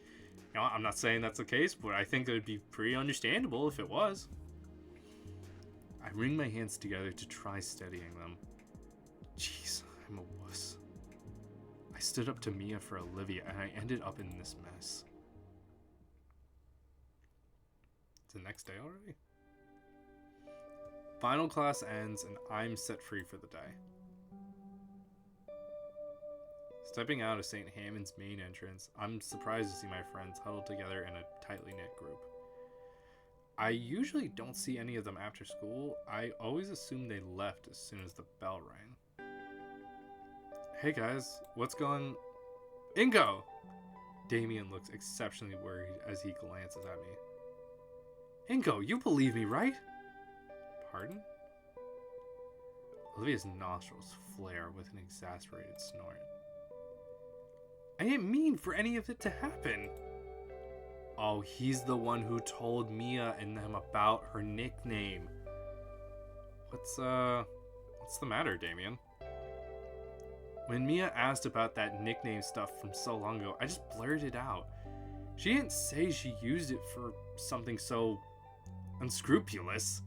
I'm not saying that's the case, but I think it would be pretty understandable if it was. I wring my hands together to try steadying them. Jeez, I'm a wuss. I stood up to Mia for Olivia and I ended up in this mess. It's the next day already? Final class ends and I'm set free for the day. Stepping out of St. Hammond's main entrance, I'm surprised to see my friends huddled together in a tightly knit group. I usually don't see any of them after school. I always assume they left as soon as the bell rang. Hey guys, what's going... Inco! Damien looks exceptionally worried as he glances at me. Inco, you believe me, right? Pardon? Olivia's nostrils flare with an exasperated snort. I didn't mean for any of it to happen. Oh, he's the one who told Mia and them about her nickname. What's the matter, Damien? When Mia asked about that nickname stuff from so long ago, I just blurted out. She didn't say she used it for something so unscrupulous.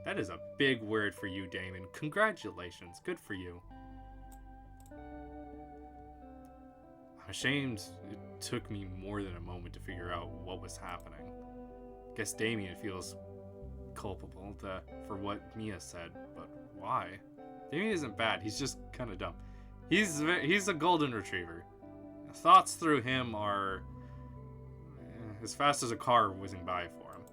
That is a big word for you, Damon. Congratulations. Good for you. I'm ashamed it took me more than a moment to figure out what was happening. Guess Damien feels culpable for what Mia said, but why? Damien isn't bad. He's just kind of dumb. He's a golden retriever. Thoughts through him are as fast as a car whizzing by for him.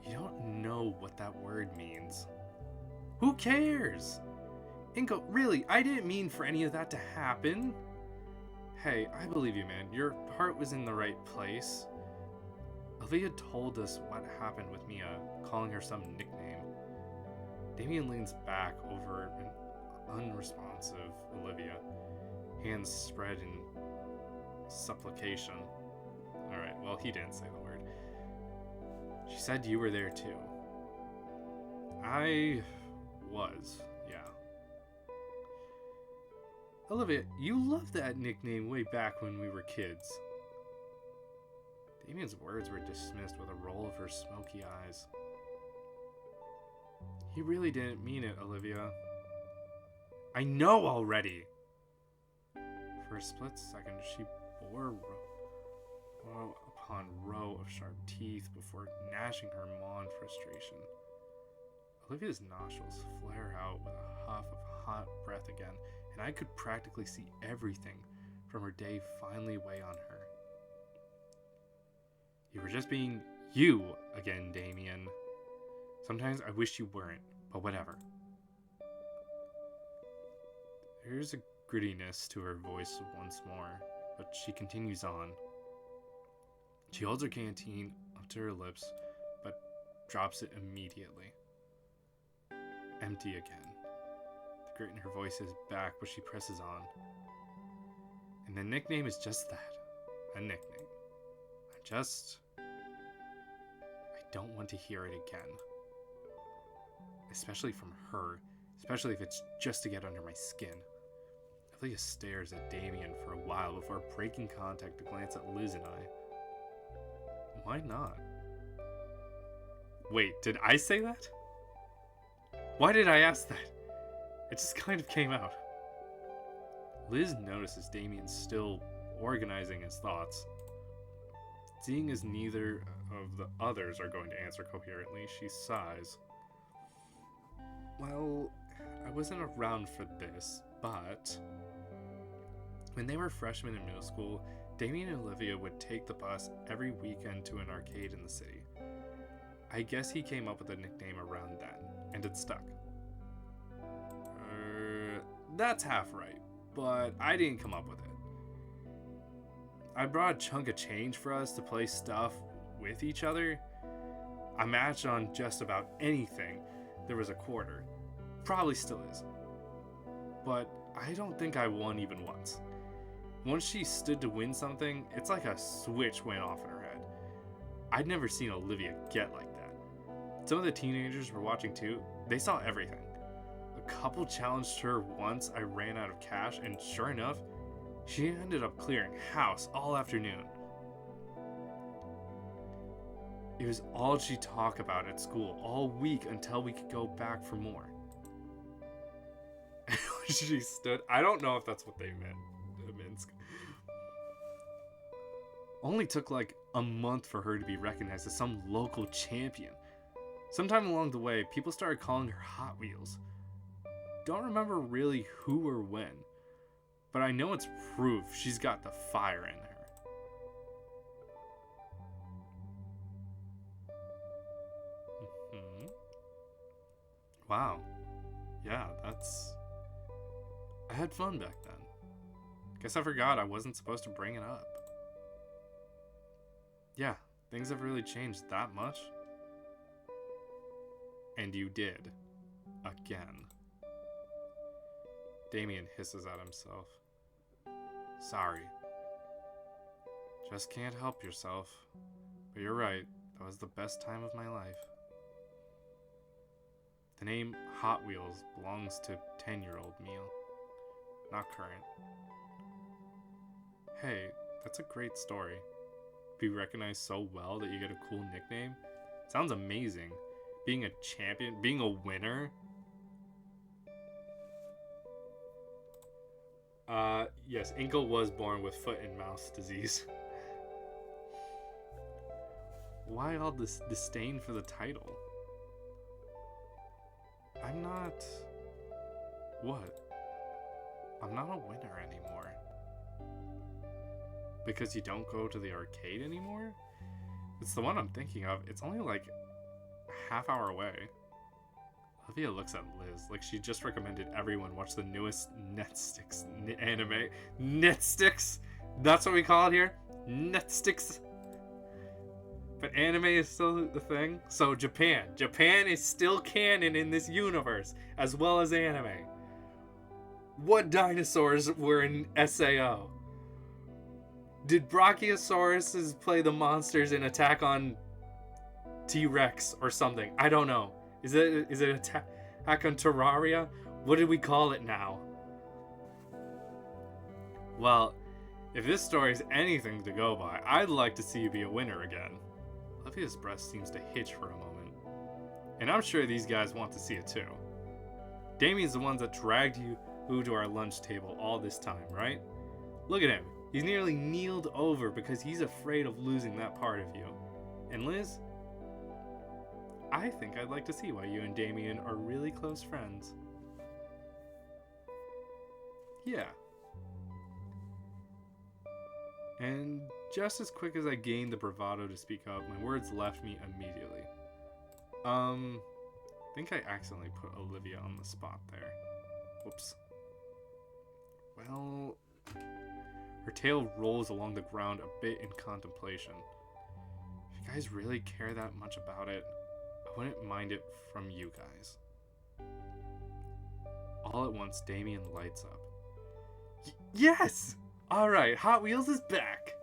You don't know what that word means. Who cares? Inco, really, I didn't mean for any of that to happen. Hey, I believe you, man. Your heart was in the right place. Olivia told us what happened with Mia, calling her some nickname. Damien leans back over an unresponsive Olivia, hands spread in supplication. Alright, well, he didn't say the word. She said you were there too. I was, yeah. Olivia, you loved that nickname way back when we were kids. Damien's words were dismissed with a roll of her smoky eyes. He really didn't mean it, Olivia. I know already! For a split second, she bore row upon row of sharp teeth before gnashing her maw in frustration. Olivia's nostrils flare out with a huff of hot breath again, and I could practically see everything from her day finally weigh on her. You were just being you again, Damien. Sometimes I wish you weren't, but whatever. There's a grittiness to her voice once more, but she continues on. She holds her canteen up to her lips, but drops it immediately. Empty again. The grit in her voice is back, but she presses on. And the nickname is just that, a nickname. I don't want to hear it again. Especially from her, especially if it's just to get under my skin. Olivia stares at Damien for a while before breaking contact to glance at Liz and I. Why not? Wait, did I say that? Why did I ask that? It just kind of came out. Liz notices Damien still organizing his thoughts. Seeing as neither of the others are going to answer coherently, she sighs. Well, I wasn't around for this, but when they were freshmen in middle school, Damien and Olivia would take the bus every weekend to an arcade in the city. I guess he came up with a nickname around then, and it stuck. That's half right, but I didn't come up with it. I brought a chunk of change for us to play stuff with each other. I matched on just about anything. There was a quarter. Probably still is. But I don't think I won even once. Once she stood to win something, it's like a switch went off in her head. I'd never seen Olivia get like that. Some of the teenagers were watching too. They saw everything. A couple challenged her once I ran out of cash, and sure enough, she ended up clearing house all afternoon. It was all she'd talk about at school all week until we could go back for more. She stood. I don't know if that's what they meant. Minsk. Only took like a month for her to be recognized as some local champion. Sometime along the way, people started calling her Hot Wheels. Don't remember really who or when, but I know it's proof she's got the fire in her. Wow. Yeah, I had fun back then. Guess I forgot I wasn't supposed to bring it up. Yeah, things have really changed that much. And you did. Again. Damien hisses at himself. Sorry. Just can't help yourself. But you're right, that was the best time of my life. The name Hot Wheels belongs to 10-year-old Neil, not current. Hey, that's a great story. Be recognized so well that you get a cool nickname. Sounds amazing. Being a champion, being a winner. Yes, Inco was born with foot and mouth disease. Why all this disdain for the title? I'm not... What? I'm not a winner anymore. Because you don't go to the arcade anymore? It's the one I'm thinking of. It's only like a half hour away. Olivia looks at Liz like she just recommended everyone watch the newest Netsticks anime. Netsticks? That's what we call it here? Netsticks? But anime is still the thing. So Japan is still canon in this universe, as well as anime. What dinosaurs were in SAO? Did Brachiosauruses play the monsters in Attack on T-Rex or something? I don't know. Is it Attack on Terraria? What did we call it now? Well, if this story is anything to go by, I'd like to see you be a winner again. Olivia's breast seems to hitch for a moment. And I'm sure these guys want to see it too. Damien's the ones that dragged you to our lunch table all this time, right? Look at him. He's nearly kneeled over because he's afraid of losing that part of you. And Liz, I think I'd like to see why you and Damien are really close friends. Yeah. And just as quick as I gained the bravado to speak up, my words left me immediately. I think I accidentally put Olivia on the spot there. Whoops. Well, her tail rolls along the ground a bit in contemplation. If you guys really care that much about it, I wouldn't mind it from you guys. All at once, Damien lights up. Yes! Alright, Hot Wheels is back!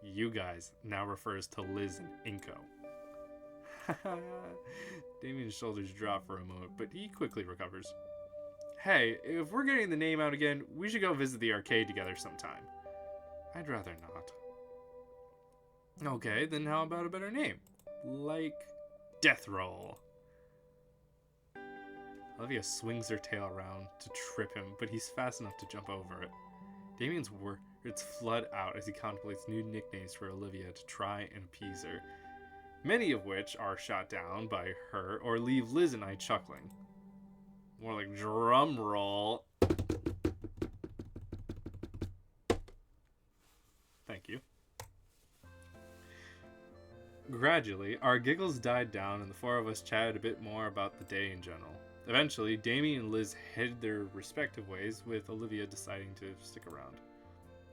You guys now refers to Liz and Inco. Damien's shoulders drop for a moment, but he quickly recovers. Hey, if we're getting the name out again, we should go visit the arcade together sometime. I'd rather not. Okay, then how about a better name? Like Death Roll. Olivia swings her tail around to trip him, but he's fast enough to jump over it. Damien's words flood out as he contemplates new nicknames for Olivia to try and appease her, many of which are shot down by her or leave Liz and I chuckling. More like drum roll. Thank you. Gradually, our giggles died down and the four of us chatted a bit more about the day in general. Eventually, Damien and Liz headed their respective ways, with Olivia deciding to stick around.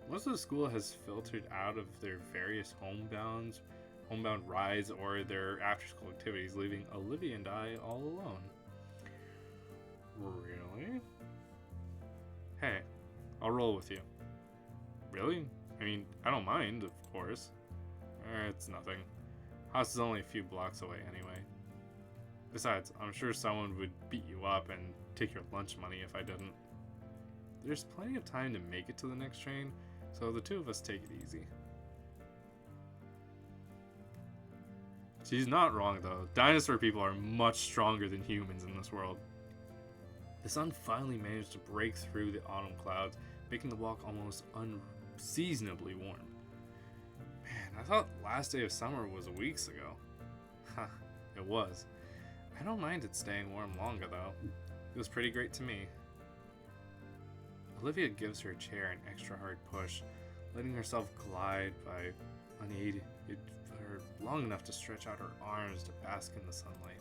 Most of the school has filtered out of their various homebound rides or their after-school activities, leaving Olivia and I all alone. Really? Hey, I'll roll with you. Really? I mean, I don't mind, of course. It's nothing. House is only a few blocks away anyway. Besides, I'm sure someone would beat you up and take your lunch money if I didn't. There's plenty of time to make it to the next train, so the two of us take it easy. She's not wrong though. Dinosaur people are much stronger than humans in this world. The sun finally managed to break through the autumn clouds, making the walk almost unseasonably warm. Man, I thought the last day of summer was weeks ago. Huh, it was. I don't mind it staying warm longer though. It was pretty great to me. Olivia gives her chair an extra hard push, letting herself glide by unaided for long enough to stretch out her arms to bask in the sunlight.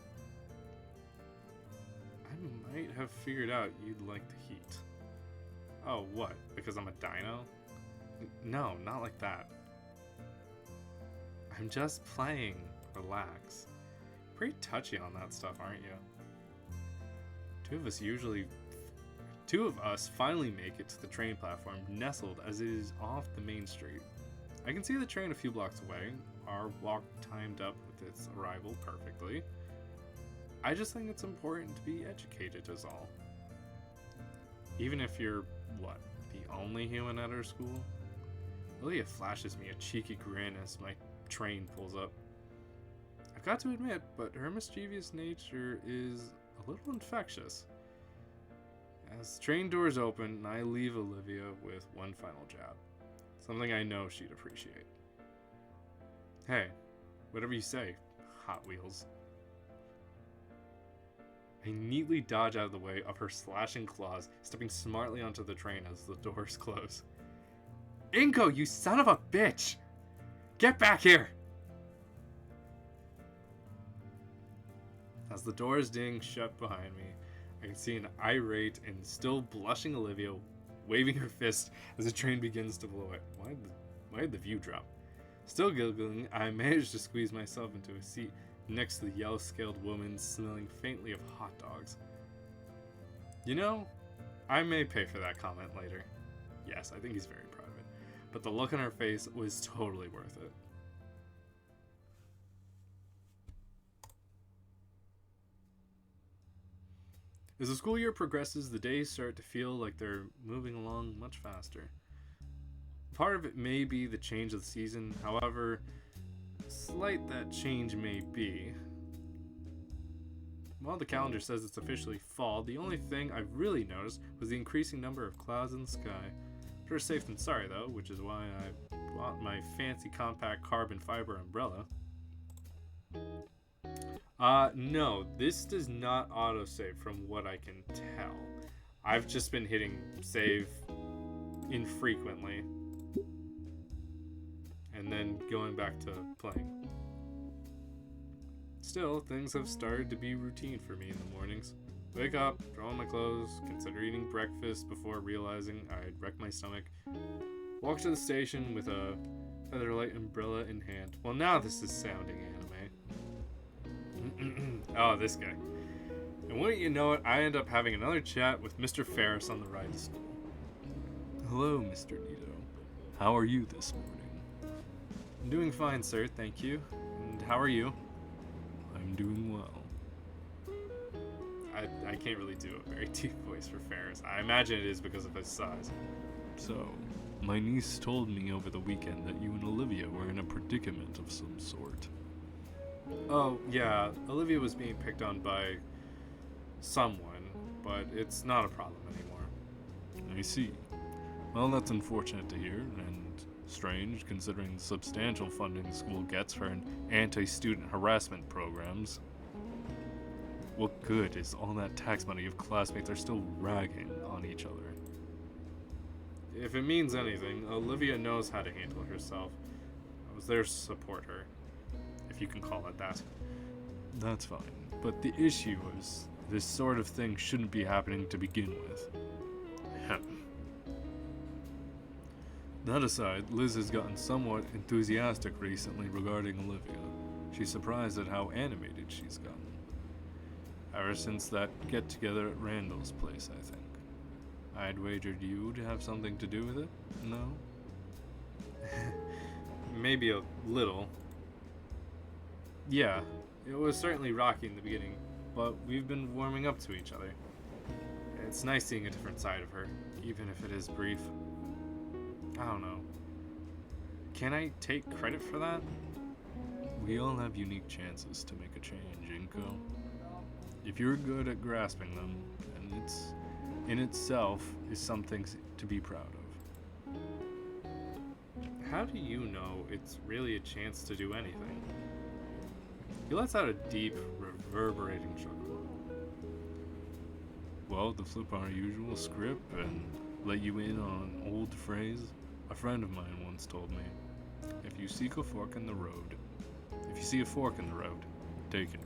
I might have figured out you'd like the heat. Oh, what? Because I'm a dino? No, not like that. I'm just playing. Relax. Pretty touchy on that stuff, aren't you? Two of us finally make it to the train platform, nestled as it is off the main street. I can see the train a few blocks away, our walk timed up with its arrival perfectly. I just think it's important to be educated is all. Even if you're, what, the only human at our school? Olivia flashes me a cheeky grin as my train pulls up. I've got to admit, but her mischievous nature is a little infectious. As the train doors open, I leave Olivia with one final jab. Something I know she'd appreciate. Hey, whatever you say, Hot Wheels. I neatly dodge out of the way of her slashing claws, stepping smartly onto the train as the doors close. Inco, you son of a bitch! Get back here! As the doors ding shut behind me, I can see an irate and still blushing Olivia waving her fist as the train begins to blow it. Why did the view drop? Still giggling, I managed to squeeze myself into a seat next to the yellow-scaled woman smelling faintly of hot dogs. You know, I may pay for that comment later. Yes, I think he's very proud of it. But the look on her face was totally worth it. As the school year progresses, the days start to feel like they're moving along much faster. Part of it may be the change of the season, however slight that change may be. While the calendar says it's officially fall, the only thing I've really noticed was the increasing number of clouds in the sky. Better safe than sorry though, which is why I bought my fancy compact carbon fiber umbrella. No, this does not autosave from what I can tell. I've just been hitting save infrequently and then going back to playing. Still, things have started to be routine for me in the mornings. Wake up, throw on my clothes, consider eating breakfast before realizing I'd wrecked my stomach. Walk to the station with a featherlight umbrella in hand. Well, now this is sounding anime. Oh, this guy. And wouldn't you know it, I end up having another chat with Mr. Ferris on the ride to school. Hello, Mr. Nito. How are you this morning? I'm doing fine, sir, thank you. And how are you? I'm doing well. I can't really do a very deep voice for Ferris. I imagine it is because of his size. So, my niece told me over the weekend that you and Olivia were in a predicament of some sort. Oh, yeah. Olivia was being picked on by someone, but it's not a problem anymore. I see. Well, that's unfortunate to hear, and strange considering the substantial funding the school gets for an anti-student harassment programs. What good is all that tax money if classmates are still ragging on each other? If it means anything, Olivia knows how to handle herself. I was there to support her, if you can call it that. That's fine, but the issue is, this sort of thing shouldn't be happening to begin with. That aside, Liz has gotten somewhat enthusiastic recently regarding Olivia. She's surprised at how animated she's gotten. Ever since that get-together at Randall's place, I think. I'd wagered you to have something to do with it? No? Maybe a little. Yeah, it was certainly rocky in the beginning, but we've been warming up to each other. It's nice seeing a different side of her, even if it is brief. I don't know. Can I take credit for that? We all have unique chances to make a change, Inco. If you're good at grasping them, and it's in itself is something to be proud of. How do you know it's really a chance to do anything? He lets out a deep, reverberating chuckle. Well, to flip our usual script and let you in on an old phrase, a friend of mine once told me, if you see a fork in the road, take it.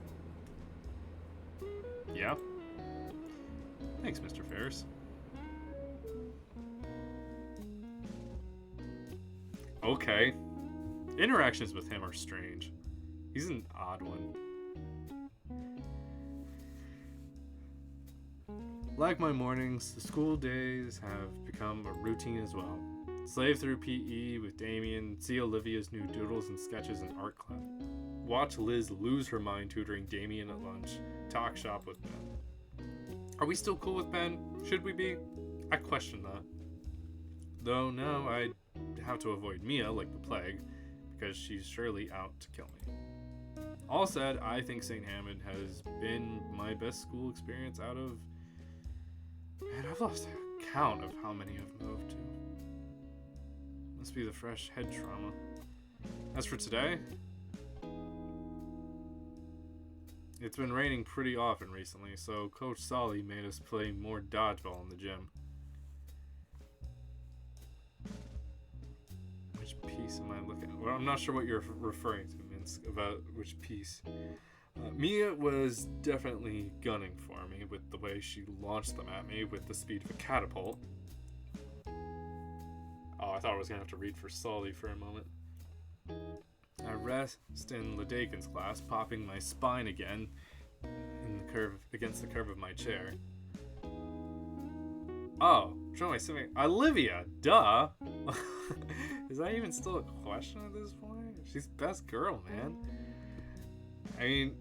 Yeah? Thanks, Mr. Ferris. Okay. Interactions with him are strange. He's an odd one. Like my mornings, the school days have become a routine as well. Slave through PE with Damien, see Olivia's new doodles and sketches in art club. Watch Liz lose her mind tutoring Damien at lunch. Talk shop with Ben. Are we still cool with Ben? Should we be? I question that. Though now I have to avoid Mia like the plague, because she's surely out to kill me. All said, I think St. Hammond has been my best school experience out of... Man, I've lost count of how many I've moved to. Must be the fresh head trauma. As for today, it's been raining pretty often recently, so Coach Solly made us play more dodgeball in the gym. Which piece am I looking at? Well, I'm not sure what you're referring to, Minsk, about which piece. Mia was definitely gunning for me with the way she launched them at me with the speed of a catapult. Oh, I thought I was going to have to read for Solly for a moment. I rest in Ladakin's class, popping my spine again against the curve of my chair. Oh, show my swimming. Olivia, duh! Is that even still a question at this point? She's best girl, man. I mean,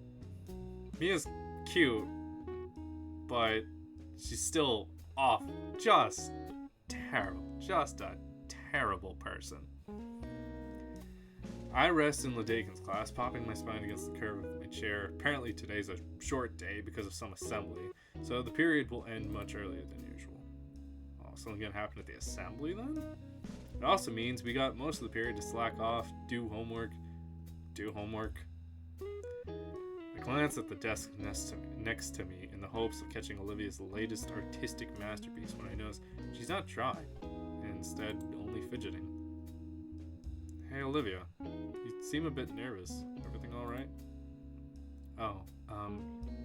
Mia's cute, but she's still off. Just terrible. Just a terrible person. I rest in Ledakin's class, popping my spine against the curve of my chair. Apparently today's a short day because of some assembly, so the period will end much earlier than usual. Oh, something gonna happen at the assembly then? It also means we got most of the period to slack off, do homework. I glance at the desk next to me in the hopes of catching Olivia's latest artistic masterpiece when I notice she's not drawing, instead only fidgeting. Hey Olivia, you seem a bit nervous. Everything alright? Oh,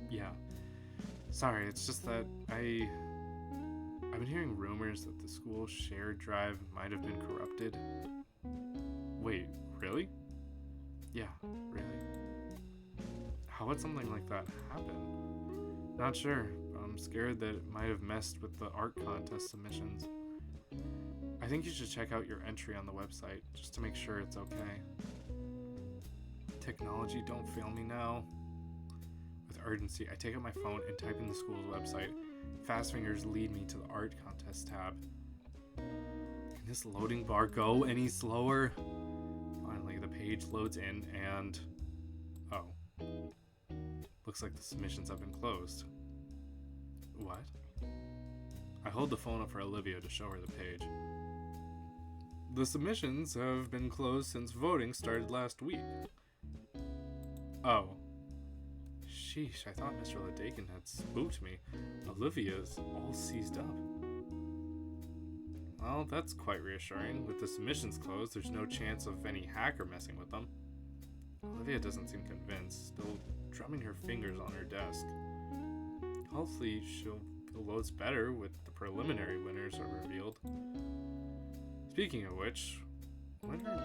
yeah. Sorry, it's just that I've been hearing rumors that the school's shared drive might have been corrupted. Wait, really? Yeah, really. How would something like that happen? Not sure, but I'm scared that it might have messed with the art contest submissions. I think you should check out your entry on the website, just to make sure it's okay. Technology, don't fail me now. With urgency, I take out my phone and type in the school's website. Fast fingers lead me to the art contest tab. Can this loading bar go any slower? Finally, the page loads in and... oh. Looks like the submissions have been closed. What? I hold the phone up for Olivia to show her the page. The submissions have been closed since voting started last week. Oh. Sheesh, I thought Mr. Ledakin had spooked me. Olivia's all seized up. Well, that's quite reassuring. With the submissions closed, there's no chance of any hacker messing with them. Olivia doesn't seem convinced, still drumming her fingers on her desk. Hopefully she'll feel loads better with the preliminary winners are revealed. Speaking of which, when are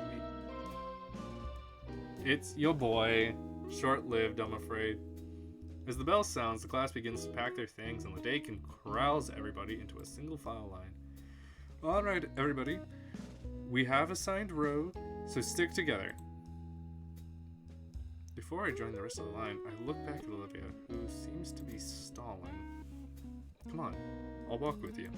we... It's your boy. Short-lived, I'm afraid. As the bell sounds, the class begins to pack their things and Ledakin corrals everybody into a single file line. Alright, everybody. We have assigned row, so stick together. Before I join the rest of the line, I look back at Olivia, who seems to be stalling. Come on, I'll walk with you.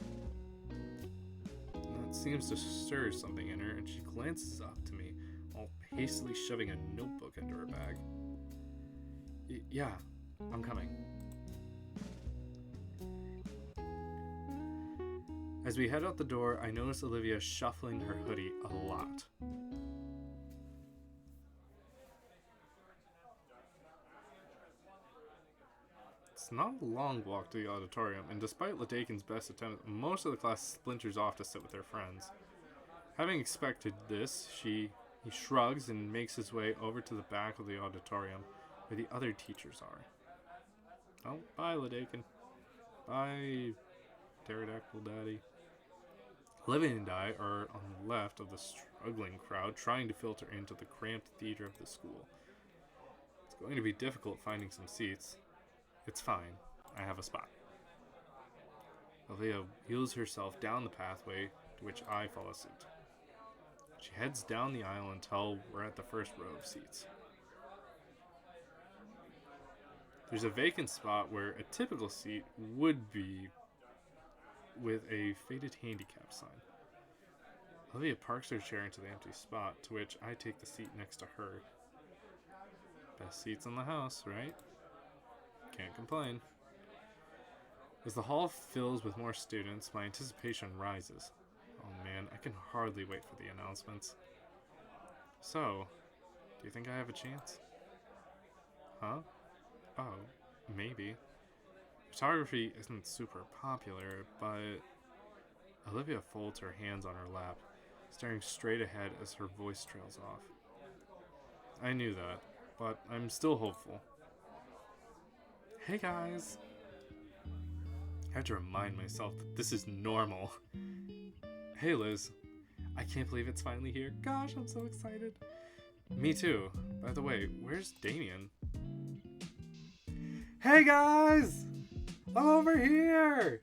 That seems to stir something in her, and she glances up to me, while hastily shoving a notebook into her bag. Yeah, I'm coming. As we head out the door, I notice Olivia shuffling her hoodie a lot. It's not a long walk to the auditorium, and despite Ledakin's best attempt, most of the class splinters off to sit with their friends. Having expected this, he shrugs and makes his way over to the back of the auditorium, where the other teachers are. Oh, bye, Ledakin. Bye, pterodactyl daddy. Olivia and I are on the left of the struggling crowd, trying to filter into the cramped theater of the school. It's going to be difficult finding some seats. It's fine. I have a spot. Olivia wheels herself down the pathway, to which I follow suit. She heads down the aisle until we're at the first row of seats. There's a vacant spot where a typical seat would be, with a faded handicap sign. Olivia parks her chair into the empty spot, to which I take the seat next to her. Best seats in the house, right? Can't complain. As the hall fills with more students, my anticipation rises. Oh man, I can hardly wait for the announcements. So, do you think I have a chance? Huh? Oh, maybe. Photography isn't super popular, but... Olivia folds her hands on her lap, staring straight ahead as her voice trails off. I knew that, but I'm still hopeful. Hey guys! I have to remind myself that this is normal. Hey Liz, I can't believe it's finally here. Gosh, I'm so excited. Me too. By the way, where's Damien? Hey guys! I'm over here!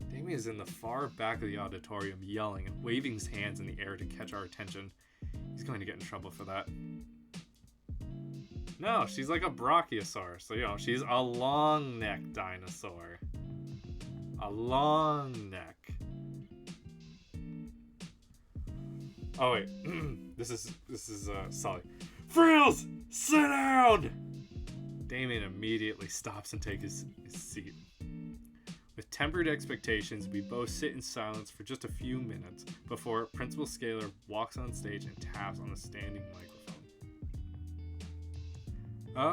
Damien is in the far back of the auditorium yelling and waving his hands in the air to catch our attention. He's going to get in trouble for that. No, she's like a brachiosaur, so she's a long-necked dinosaur. A a long neck. Oh wait, this is Sully. Frills, sit down! Damien immediately stops and takes his seat. With tempered expectations, we both sit in silence for just a few minutes before Principal Scalar walks on stage and taps on the standing microphone.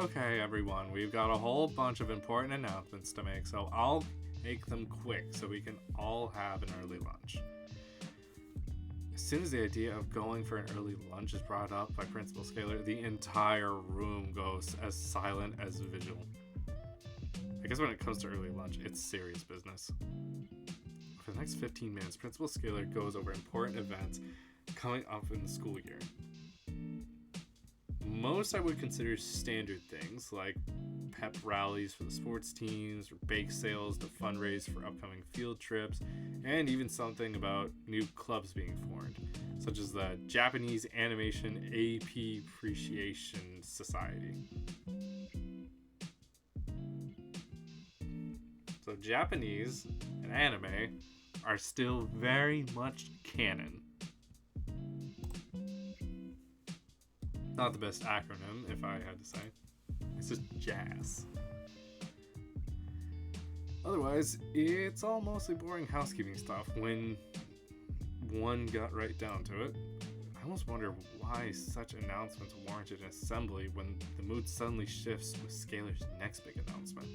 Okay, everyone, we've got a whole bunch of important announcements to make, so I'll make them quick so we can all have an early lunch. As soon as the idea of going for an early lunch is brought up by Principal Scalar, the entire room goes as silent as visual. I guess when it comes to early lunch, it's serious business. For the next 15 minutes, Principal Scalar goes over important events coming up in the school year. Most I would consider standard things like pep rallies for the sports teams, or bake sales to fundraise for upcoming field trips, and even something about new clubs being formed, such as the Japanese Animation AP Appreciation Society. So Japanese and anime are still very much canon. Not the best acronym, if I had to say. It's just jazz. Otherwise, it's all mostly boring housekeeping stuff when one got right down to it. I almost wonder why such announcements warranted an assembly when the mood suddenly shifts with Scalar's next big announcement.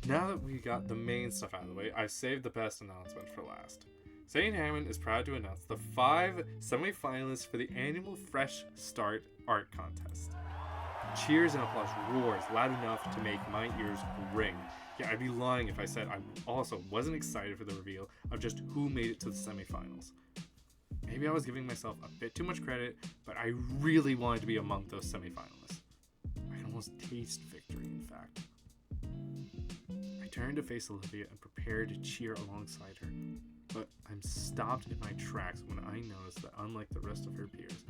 Now that we got the main stuff out of the way, I've saved the best announcement for last. St. Hammond is proud to announce the 5 semi-finalists for the annual Fresh Start Art Contest. Cheers and applause roars loud enough to make my ears ring. Yeah, I'd be lying if I said I also wasn't excited for the reveal of just who made it to the semi-finals. Maybe I was giving myself a bit too much credit, but I really wanted to be among those semi-finalists. I can almost taste victory, in fact. I turned to face Olivia and prepared to cheer alongside her, but I'm stopped in my tracks when I noticed that unlike the rest of her peers,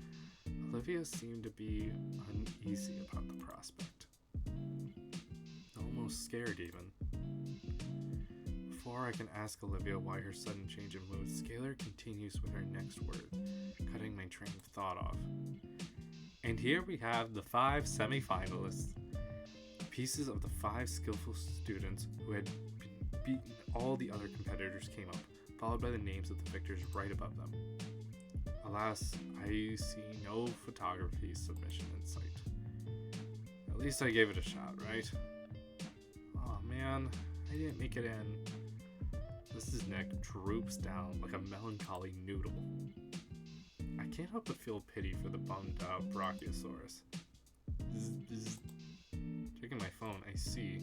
Olivia seemed to be uneasy about the prospect. Almost scared even. Before I can ask Olivia why her sudden change of mood, Scalar continues with her next words, cutting my train of thought off. And here we have the 5 semi-finalists. Pieces of the 5 skillful students who had beaten all the other competitors came up, followed by the names of the victors right above them. Alas, I see no photography submission in sight. At least I gave it a shot, right? Oh man, I didn't make it in. This neck droops down like a melancholy noodle. I can't help but feel pity for the bummed out Brachiosaurus. Checking my phone, I see.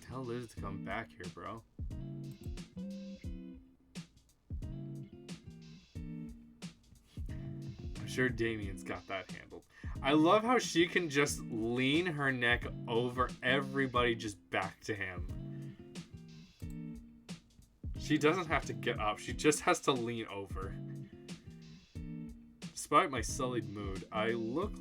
Tell Liz to come back here, bro. I'm sure Damien's got that handled. I love how she can just lean her neck over everybody just back to him. She doesn't have to get up, she just has to lean over. Despite my sullied mood, I look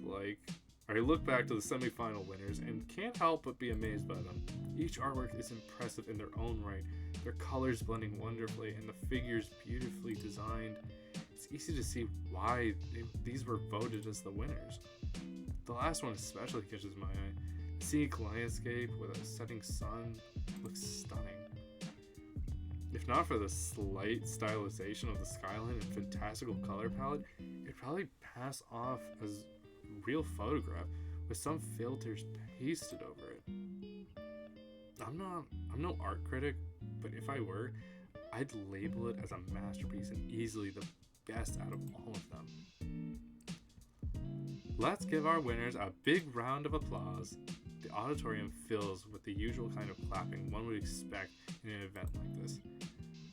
back to the semi-final winners and can't help but be amazed by them. Each artwork is impressive in their own right, their colors blending wonderfully and the figures beautifully designed. It's easy to see why these were voted as the winners. The last one especially catches my eye. The scenic landscape with a setting sun looks stunning. If not for the slight stylization of the skyline and fantastical color palette, it'd probably pass off as real photograph with some filters pasted over it. I'm no art critic, but if I were, I'd label it as a masterpiece and easily the best out of all of them. Let's give our winners a big round of applause. The auditorium fills with the usual kind of clapping one would expect in an event like this.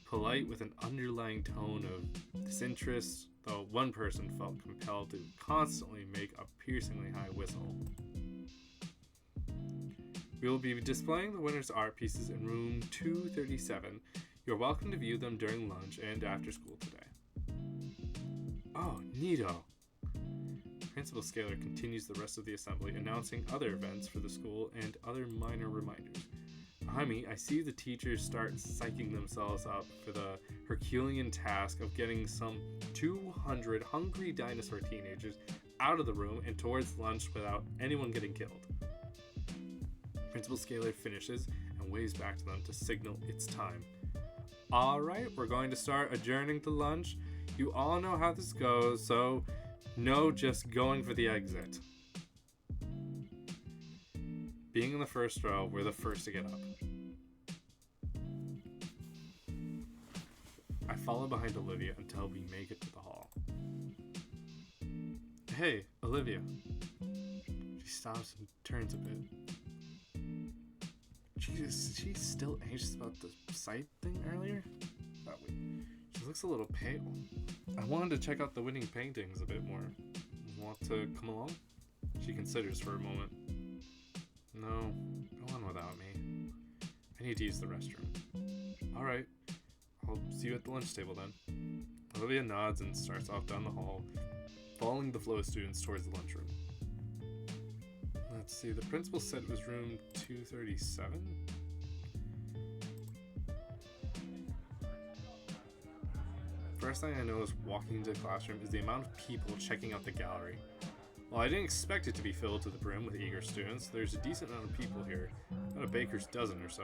Polite with an underlying tone of disinterest, though one person felt compelled to constantly make a piercingly high whistle. We will be displaying the winners' art pieces in room 237. You're welcome to view them during lunch and after school today. Oh, neato. Principal Scalar continues the rest of the assembly, announcing other events for the school and other minor reminders. Behind me, I see the teachers start psyching themselves up for the Herculean task of getting some 200 hungry dinosaur teenagers out of the room and towards lunch without anyone getting killed. Principal Scalar finishes and waves back to them to signal it's time. Alright, we're going to start adjourning to lunch. You all know how this goes, so no just going for the exit. Being in the first row, we're the first to get up. I follow behind Olivia until we make it to the hall. Hey, Olivia. She stops and turns a bit. She's still anxious about the sight thing earlier? Oh, wait. She looks a little pale. I wanted to check out the winning paintings a bit more. Want to come along? She considers for a moment. No, go on without me. I need to use the restroom. Alright, I'll see you at the lunch table then. Olivia nods and starts off down the hall, following the flow of students towards the lunchroom. Let's see, the principal said it was room 237? First thing I noticed walking into the classroom is the amount of people checking out the gallery. While I didn't expect it to be filled to the brim with eager students, there's a decent amount of people here, about a baker's dozen or so.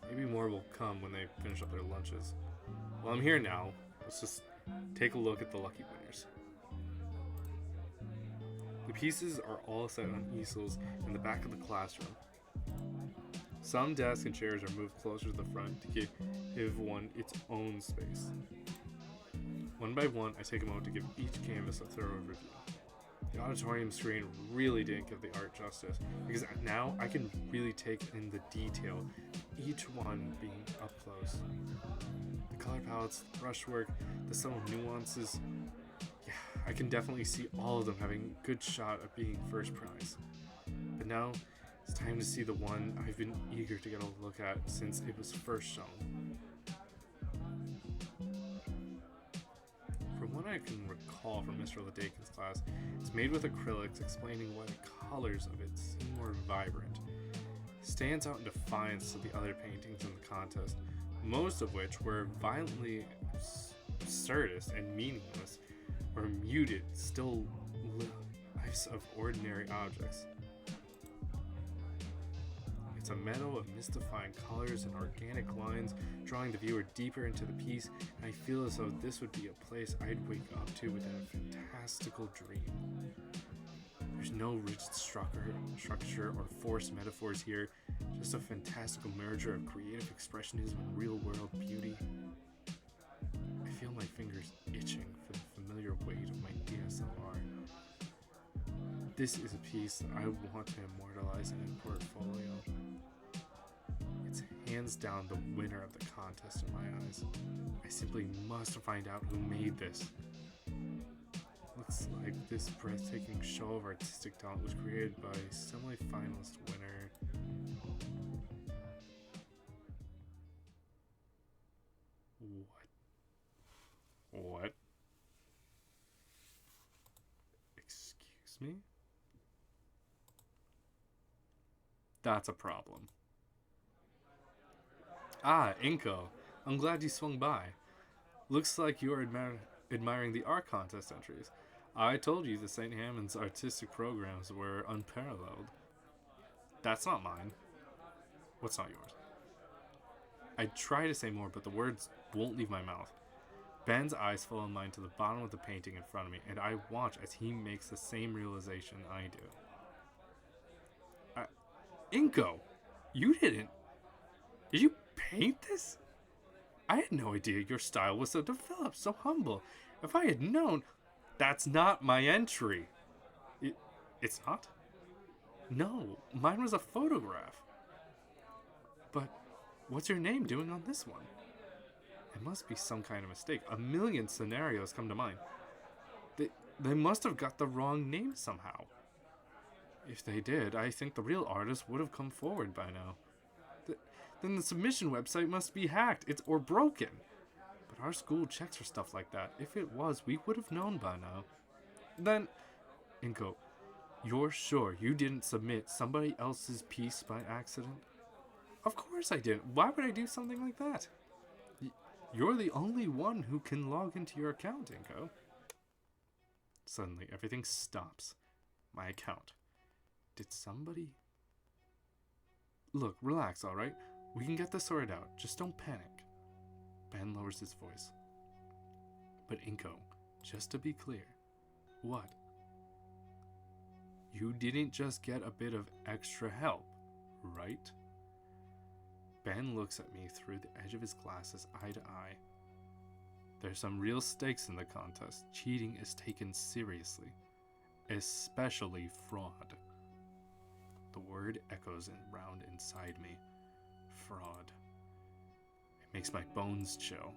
Maybe more will come when they finish up their lunches. While I'm here now, let's just take a look at the lucky winners. The pieces are all set on easels in the back of the classroom. Some desks and chairs are moved closer to the front to give one its own space. One by one, I take a moment to give each canvas a thorough review. The auditorium screen really didn't give the art justice, because now I can really take in the detail, each one being up close. The color palettes, the brushwork, the subtle nuances, yeah, I can definitely see all of them having a good shot at being first prize. But now, it's time to see the one I've been eager to get a look at since it was first shown. From what I can recall from Mr. Ledakin's class, it's made with acrylics, explaining why the colors of it seem more vibrant. It stands out in defiance to the other paintings in the contest, most of which were violently absurdist and meaningless, or muted, still lives of ordinary objects. It's a meadow of mystifying colors and organic lines, drawing the viewer deeper into the piece, and I feel as though this would be a place I'd wake up to within a fantastical dream. There's no rigid structure or forced metaphors here, just a fantastical merger of creative expressionism and real-world beauty. I feel my fingers itching for the familiar weight of my DSLR. This is a piece that I want to immortalize in a portfolio. It's hands down the winner of the contest in my eyes. I simply must find out who made this. Looks like this breathtaking show of artistic talent was created by semi-finalist winner. What? Excuse me? That's a problem. Ah, Inco. I'm glad you swung by. Looks like you are admiring the art contest entries. I told you the St. Hammond's artistic programs were unparalleled. That's not mine. What's not yours? I try to say more, but the words won't leave my mouth. Ben's eyes follow mine to the bottom of the painting in front of me, and I watch as he makes the same realization I do. Inco, you didn't. Did you paint this? I had no idea your style was so developed, so humble. If I had known, that's not my entry. It's not? No, mine was a photograph. But what's your name doing on this one? It must be some kind of mistake. A million scenarios come to mind. They must have got the wrong name somehow. If they did, I think the real artist would have come forward by now. Then the submission website must be hacked or broken. But our school checks for stuff like that. If it was, we would have known by now. Then, Inco, you're sure you didn't submit somebody else's piece by accident? Of course I didn't. Why would I do something like that? You're the only one who can log into your account, Inco. Suddenly, everything stops. My account. Did somebody... Look, relax, alright? We can get this sorted out. Just don't panic. Ben lowers his voice. But Inco, just to be clear, what? You didn't just get a bit of extra help, right? Ben looks at me through the edge of his glasses, eye to eye. There's some real stakes in the contest. Cheating is taken seriously, especially fraud. The word echoes around inside me. Fraud. It makes my bones chill.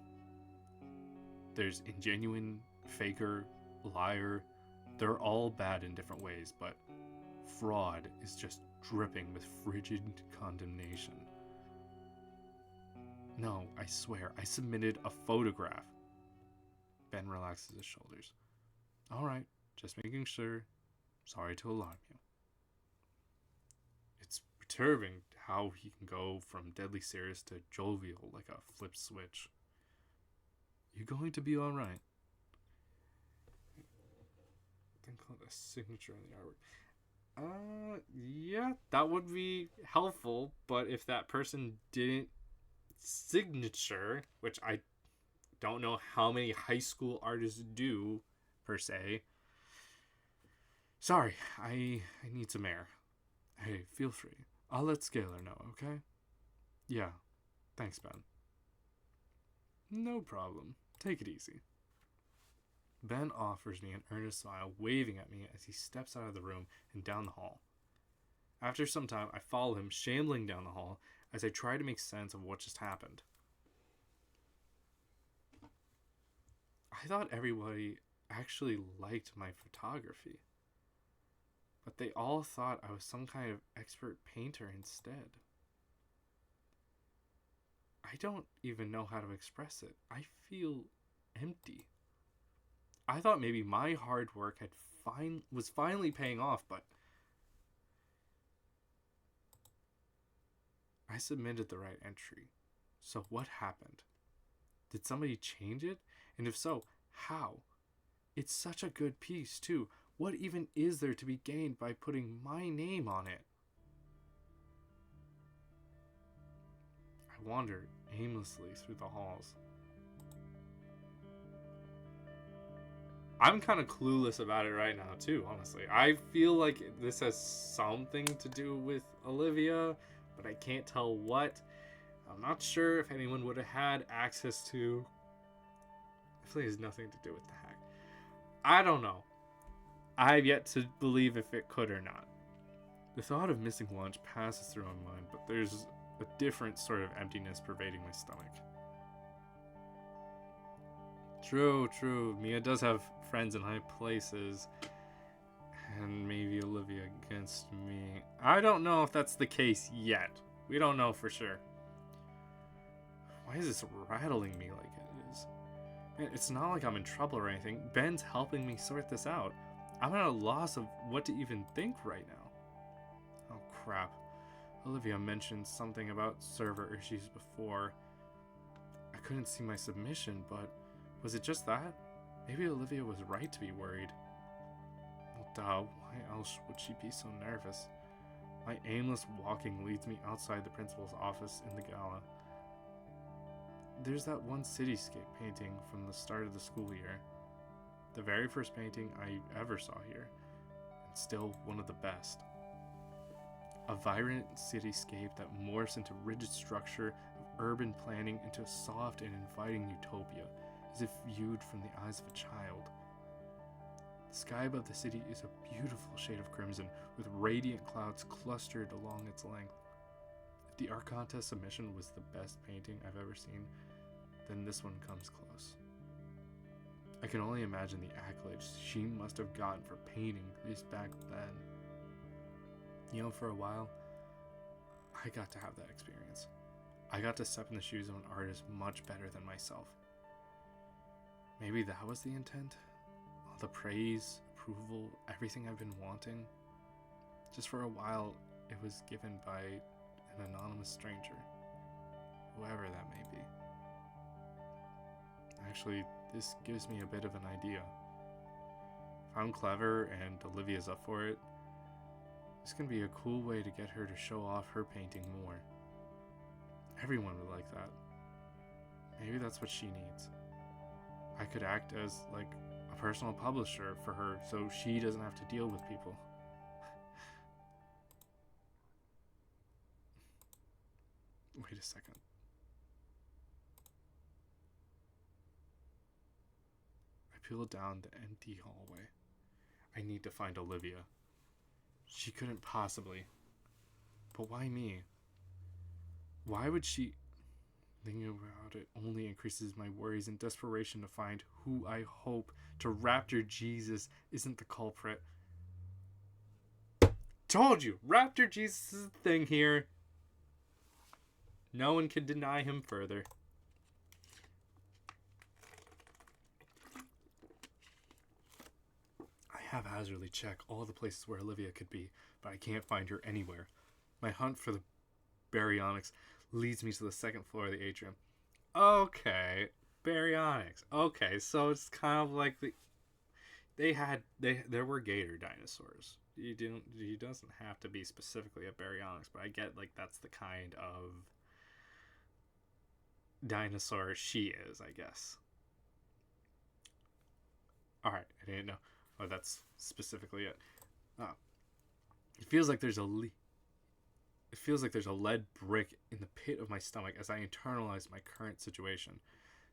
There's ingenuine, faker, liar. They're all bad in different ways, but fraud is just dripping with frigid condemnation. No, I swear, I submitted a photograph. Ben relaxes his shoulders. Alright, just making sure. Sorry to alarm you. It's perturbing how he can go from deadly serious to jovial like a flip switch. You going to be alright? Then call it a signature on the artwork. Yeah, that would be helpful, but if that person didn't signature, which I don't know how many high school artists do, per se. Sorry, I need some air. Hey, feel free. I'll let Scalar know, okay? Yeah, thanks, Ben. No problem. Take it easy. Ben offers me an earnest smile, waving at me as he steps out of the room and down the hall. After some time, I follow him, shambling down the hall as I try to make sense of what just happened. I thought everybody actually liked my photography, but they all thought I was some kind of expert painter instead. I don't even know how to express it. I feel empty. I thought maybe my hard work was finally paying off, but I submitted the right entry. So what happened? Did somebody change it? And if so, how? It's such a good piece, too. What even is there to be gained by putting my name on it? I wander aimlessly through the halls. I'm kind of clueless about it right now, too, honestly. I feel like this has something to do with Olivia, but I can't tell what. I'm not sure if anyone would have had access to. I feel like it has nothing to do with the hack. I don't know. I've yet to believe if it could or not. The thought of missing lunch passes through my mind, but there's a different sort of emptiness pervading my stomach. True. Mia does have friends in high places. And maybe Olivia against me. I don't know if that's the case yet. We don't know for sure. Why is this rattling me like it is? Man, it's not like I'm in trouble or anything. Ben's helping me sort this out. I'm at a loss of what to even think right now. Oh crap. Olivia mentioned something about server issues before. I couldn't see my submission, but was it just that? Maybe Olivia was right to be worried. Well, duh, why else would she be so nervous? My aimless walking leads me outside the principal's office in the gala. There's that one cityscape painting from the start of the school year. The very first painting I ever saw here, and still one of the best. A vibrant cityscape that morphs into rigid structure of urban planning into a soft and inviting utopia, as if viewed from the eyes of a child. The sky above the city is a beautiful shade of crimson, with radiant clouds clustered along its length. If the art contest submission was the best painting I've ever seen, then this one comes close. I can only imagine the accolades she must have gotten for painting this back then. You know, for a while, I got to have that experience. I got to step in the shoes of an artist much better than myself. Maybe that was the intent? All the praise, approval, everything I've been wanting. Just for a while, it was given by an anonymous stranger, whoever that may be. Actually, this gives me a bit of an idea. If I'm clever and Olivia's up for it, this can be a cool way to get her to show off her painting more. Everyone would like that. Maybe that's what she needs. I could act as, like, a personal publisher for her so she doesn't have to deal with people. Wait a second. I peeled down the empty hallway. I need to find Olivia. She couldn't possibly. But why me? Why would she... Thinking about it only increases my worries and desperation to find who I hope to Raptor Jesus isn't the culprit. Told you! Raptor Jesus is the thing here. No one can deny him further. I haphazardly check all the places where Olivia could be, but I can't find her anywhere. My hunt for the baryonyx leads me to the second floor of the atrium. Okay, baryonyx. Okay, so it's kind of like there were gator dinosaurs. He doesn't have to be specifically a baryonyx, but I get like that's the kind of dinosaur she is, I guess. All right, I didn't know. Oh, that's specifically it. Oh. It feels like there's a lead brick in the pit of my stomach as I internalize my current situation.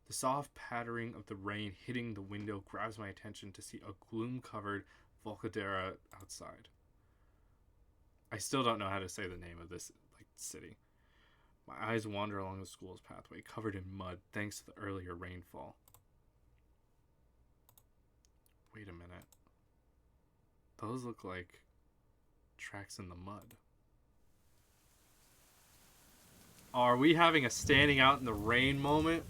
The soft pattering of the rain hitting the window grabs my attention to see a gloom-covered Volcadera outside. I still don't know how to say the name of this city. My eyes wander along the school's pathway, covered in mud thanks to the earlier rainfall. Wait a minute. Those look like tracks in the mud. Are we having a standing out in the rain moment?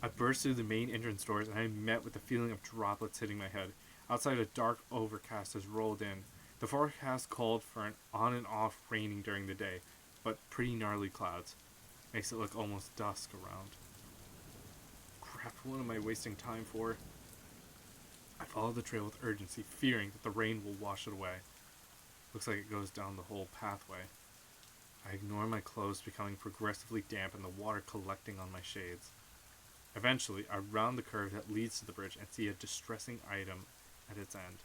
I burst through the main entrance doors and I met with the feeling of droplets hitting my head. Outside, a dark overcast has rolled in. The forecast called for an on and off raining during the day, but pretty gnarly clouds. Makes it look almost dusk around. Crap, what am I wasting time for? I follow the trail with urgency, fearing that the rain will wash it away. Looks like it goes down the whole pathway. I ignore my clothes becoming progressively damp and the water collecting on my shades. Eventually, I round the curve that leads to the bridge and see a distressing item at its end.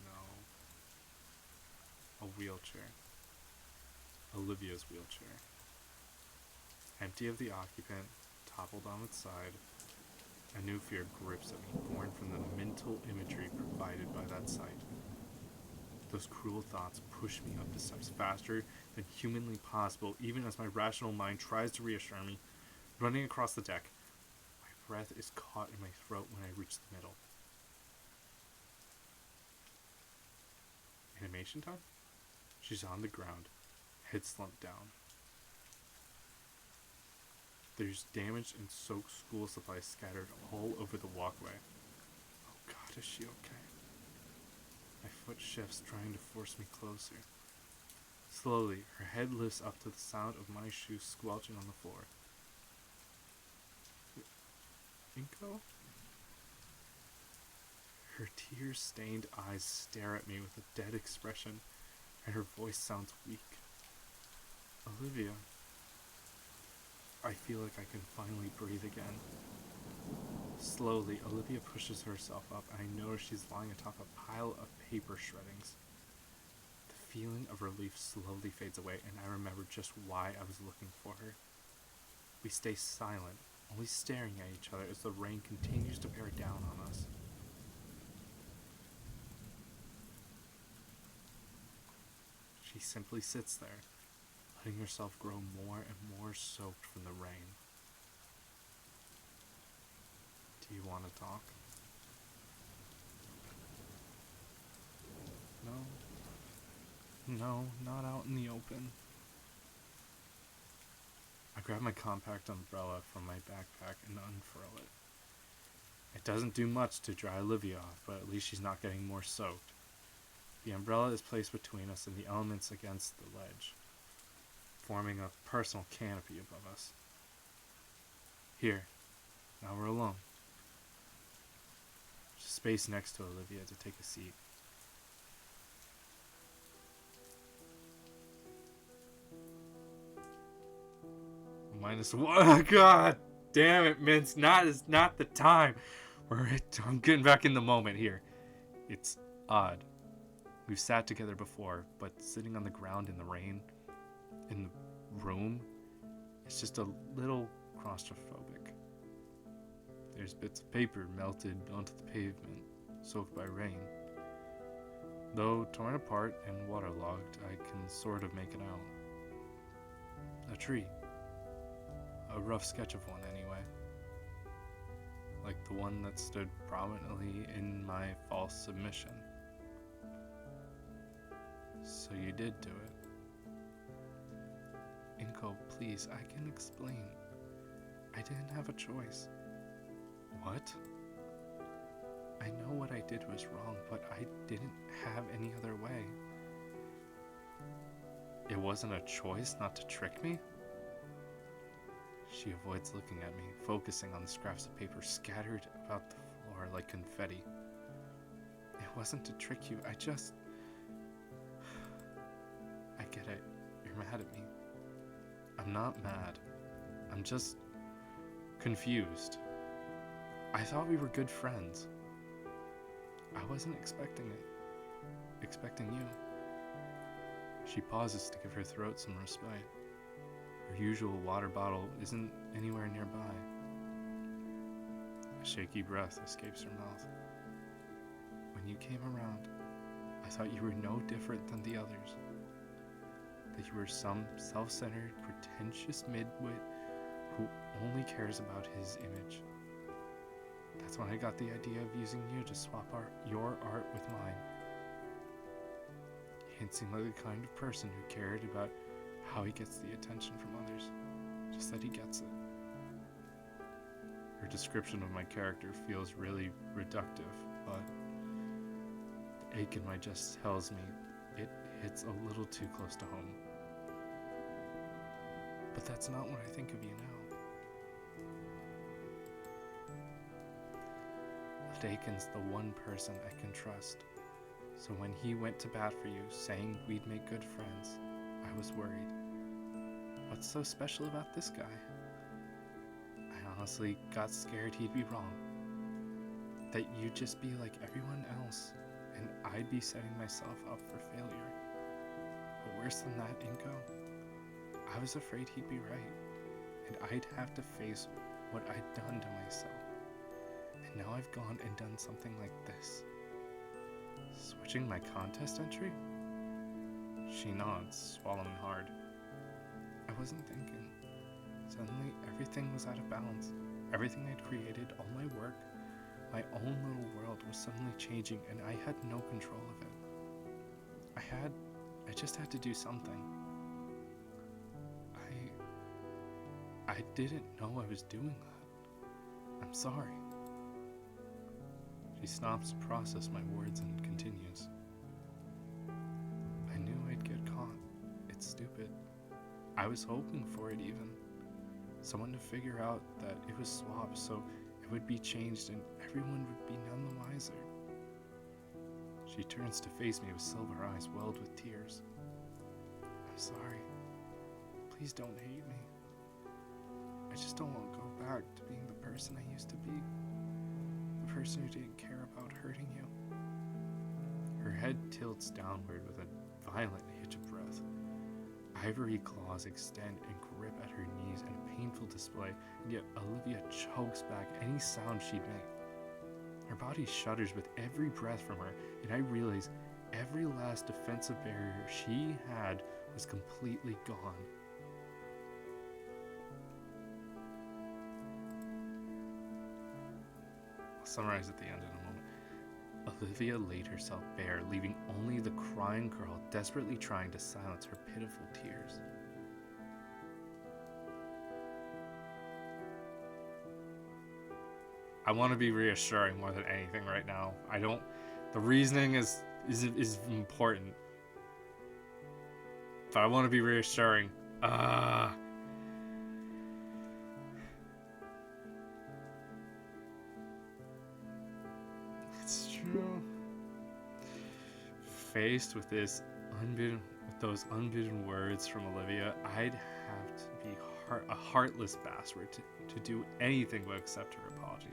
No. A wheelchair. Olivia's wheelchair. Empty of the occupant, toppled on its side, a new fear grips at me, born from the mental imagery provided by that sight. Those cruel thoughts push me up the steps faster than humanly possible, even as my rational mind tries to reassure me. Running across the deck, my breath is caught in my throat when I reach the middle. Animation time? She's on the ground, head slumped down. There's damaged and soaked school supplies scattered all over the walkway. Oh God, is she okay? My foot shifts, trying to force me closer. Slowly, her head lifts up to the sound of my shoes squelching on the floor. Inco? Her tear-stained eyes stare at me with a dead expression, and her voice sounds weak. Olivia. I feel like I can finally breathe again. Slowly, Olivia pushes herself up, and I notice she's lying atop a pile of paper shreddings. The feeling of relief slowly fades away, and I remember just why I was looking for her. We stay silent, only staring at each other as the rain continues to bear down on us. She simply sits there, letting herself grow more and more soaked from the rain. Do you want to talk? No, not out in the open. I grab my compact umbrella from my backpack and unfurl it. It doesn't do much to dry Olivia off, but at least she's not getting more soaked. The umbrella is placed between us and the elements against the ledge, forming a personal canopy above us. Here, now we're alone. There's space next to Olivia to take a seat. -1. God damn it, Mince. Not the time. I'm getting back in the moment here. It's odd. We've sat together before, but sitting on the ground in the rain, in the room, it's just a little claustrophobic. There's bits of paper melted onto the pavement, soaked by rain. Though torn apart and waterlogged, I can sort of make it out. A tree. A rough sketch of one, anyway. Like the one that stood prominently in my false submission. So you did do it. Inco, please, I can explain. I didn't have a choice. What? I know what I did was wrong, but I didn't have any other way. It wasn't a choice not to trick me? She avoids looking at me, focusing on the scraps of paper scattered about the floor like confetti. It wasn't to trick you, I get it. You're mad at me. I'm not mad. I'm just confused. I thought we were good friends. I wasn't expecting it. Expecting you. She pauses to give her throat some respite. Her usual water bottle isn't anywhere nearby. A shaky breath escapes her mouth. When you came around, I thought you were no different than the others. That you were some self-centered, pretentious midwit who only cares about his image. That's when I got the idea of using you to swap your art with mine. He didn't seem like the kind of person who cared about how he gets the attention from others, just that he gets it. Her description of my character feels really reductive, but the ache in my chest tells me it hits a little too close to home. But that's not what I think of you now. Dakin's the one person I can trust, so when he went to bat for you, saying we'd make good friends, I was worried. What's so special about this guy? I honestly got scared he'd be wrong. That you'd just be like everyone else, and I'd be setting myself up for failure. But worse than that, Inco, I was afraid he'd be right, and I'd have to face what I'd done to myself. And now I've gone and done something like this. Switching my contest entry? She nods, swallowing hard. I wasn't thinking. Suddenly, everything was out of balance. Everything I'd created, all my work, my own little world was suddenly changing, and I had no control of it. I just had to do something. I didn't know I was doing that. I'm sorry. She stops to process my words and continues. I knew I'd get caught. It's stupid. I was hoping for it even. Someone to figure out that it was swapped so it would be changed and everyone would be none the wiser. She turns to face me with silver eyes welled with tears. I'm sorry. Please don't hate me. I just don't want to go back to being the person I used to be. The person who didn't care about hurting you. Her head tilts downward with a violent hitch of breath. Ivory claws extend and grip at her knees in a painful display, and yet Olivia chokes back any sound she'd make. Her body shudders with every breath from her, and I realize every last defensive barrier she had was completely gone. I'll summarize at the end in a moment. Olivia laid herself bare, leaving only the crying girl desperately trying to silence her pitiful tears. I want to be reassuring more than anything right now. I don't. The reasoning is important, but I want to be reassuring. It's true. Faced with those unbidden words from Olivia, I'd have to be a heartless bastard to do anything but accept her apology.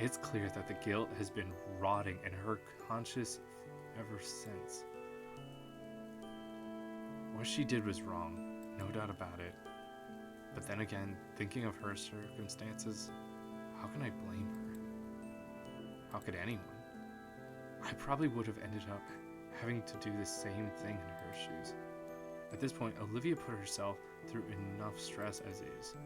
It's clear that the guilt has been rotting in her conscience ever since. What she did was wrong, no doubt about it. But then again, thinking of her circumstances, how can I blame her? How could anyone? I probably would have ended up having to do the same thing in her shoes. At this point, Olivia put herself through enough stress as is.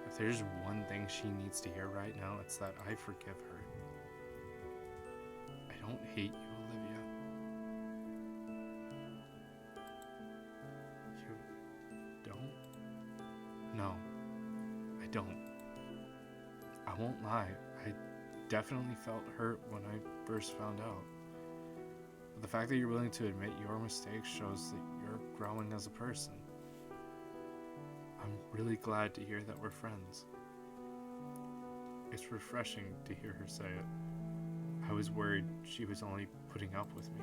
If there's one thing she needs to hear right now, it's that I forgive her. I don't hate you, Olivia. You don't? No, I don't. I won't lie, I definitely felt hurt when I first found out. But the fact that you're willing to admit your mistakes shows that you're growing as a person. I'm really glad to hear that we're friends. It's refreshing to hear her say it. I was worried she was only putting up with me.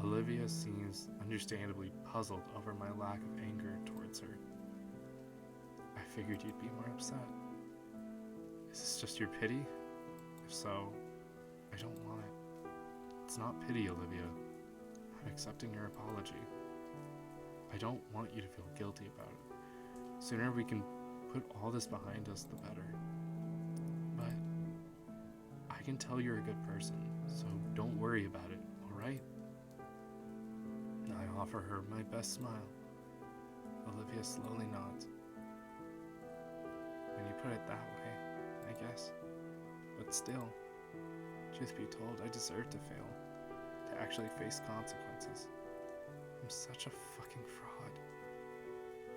Olivia seems understandably puzzled over my lack of anger towards her. I figured you'd be more upset. Is this just your pity? If so, I don't want it. It's not pity, Olivia. I'm accepting your apology. I don't want you to feel guilty about it. Sooner we can put all this behind us, the better. But I can tell you're a good person, so don't worry about it, alright? I offer her my best smile. Olivia slowly nods. When you put it that way, I guess. But still, truth be told, I deserve to fail, to actually face consequences. I'm such a fucking fraud.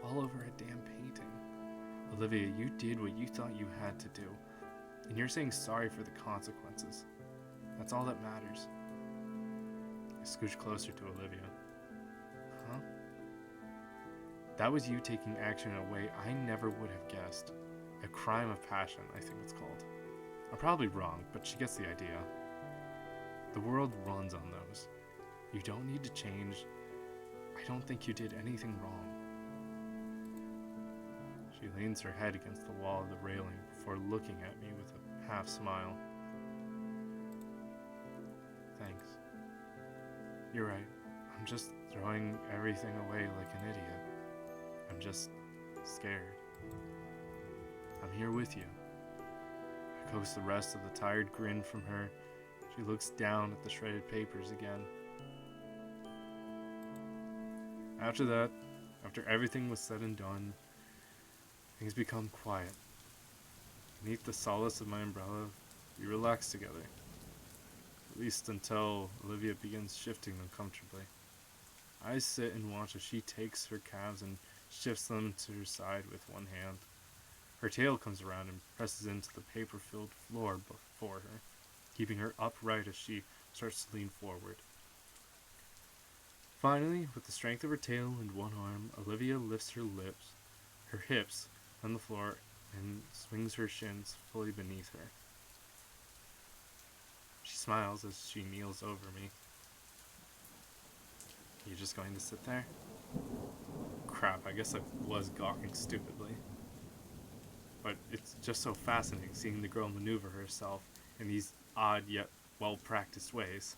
All over a damn painting. Olivia, you did what you thought you had to do, and you're saying sorry for the consequences. That's all that matters. I scooch closer to Olivia. Huh? That was you taking action in a way I never would have guessed. A crime of passion, I think it's called. I'm probably wrong, but she gets the idea. The world runs on those. You don't need to change. I don't think you did anything wrong. She leans her head against the wall of the railing before looking at me with a half smile. Thanks. You're right. I'm just throwing everything away like an idiot. I'm just scared. I'm here with you. I coax the rest of the tired grin from her. She looks down at the shredded papers again. After that, after everything was said and done, things become quiet. Beneath the solace of my umbrella, we relax together. At least until Olivia begins shifting uncomfortably. I sit and watch as she takes her calves and shifts them to her side with one hand. Her tail comes around and presses into the paper-filled floor before her, keeping her upright as she starts to lean forward. Finally, with the strength of her tail and one arm, Olivia lifts her hips on the floor and swings her shins fully beneath her. She smiles as she kneels over me. You just going to sit there? Crap, I guess I was gawking stupidly. But it's just so fascinating seeing the girl maneuver herself in these odd yet well-practiced ways.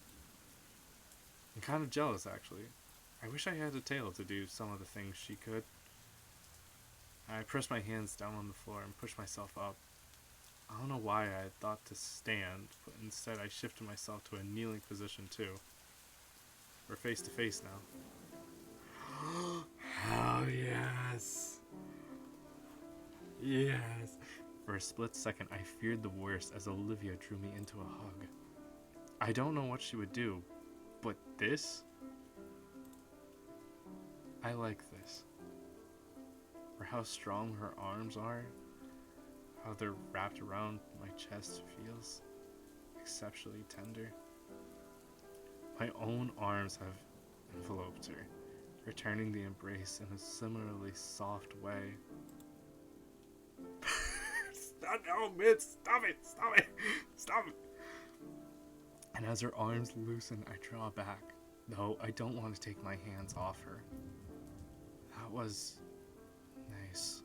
I'm kind of jealous, actually. I wish I had a tail to do some of the things she could. I press my hands down on the floor and push myself up. I don't know why I had thought to stand, but instead I shifted myself to a kneeling position too. We're face to face now. Oh yes! Yes! For a split second I feared the worst as Olivia drew me into a hug. I don't know what she would do, but this? I like this. For how strong her arms are, how they're wrapped around my chest feels exceptionally tender. My own arms have enveloped her, returning the embrace in a similarly soft way. No, Mitz, stop it, stop it, stop it. And as her arms loosen, I draw back, though I don't want to take my hands off her. That was nice.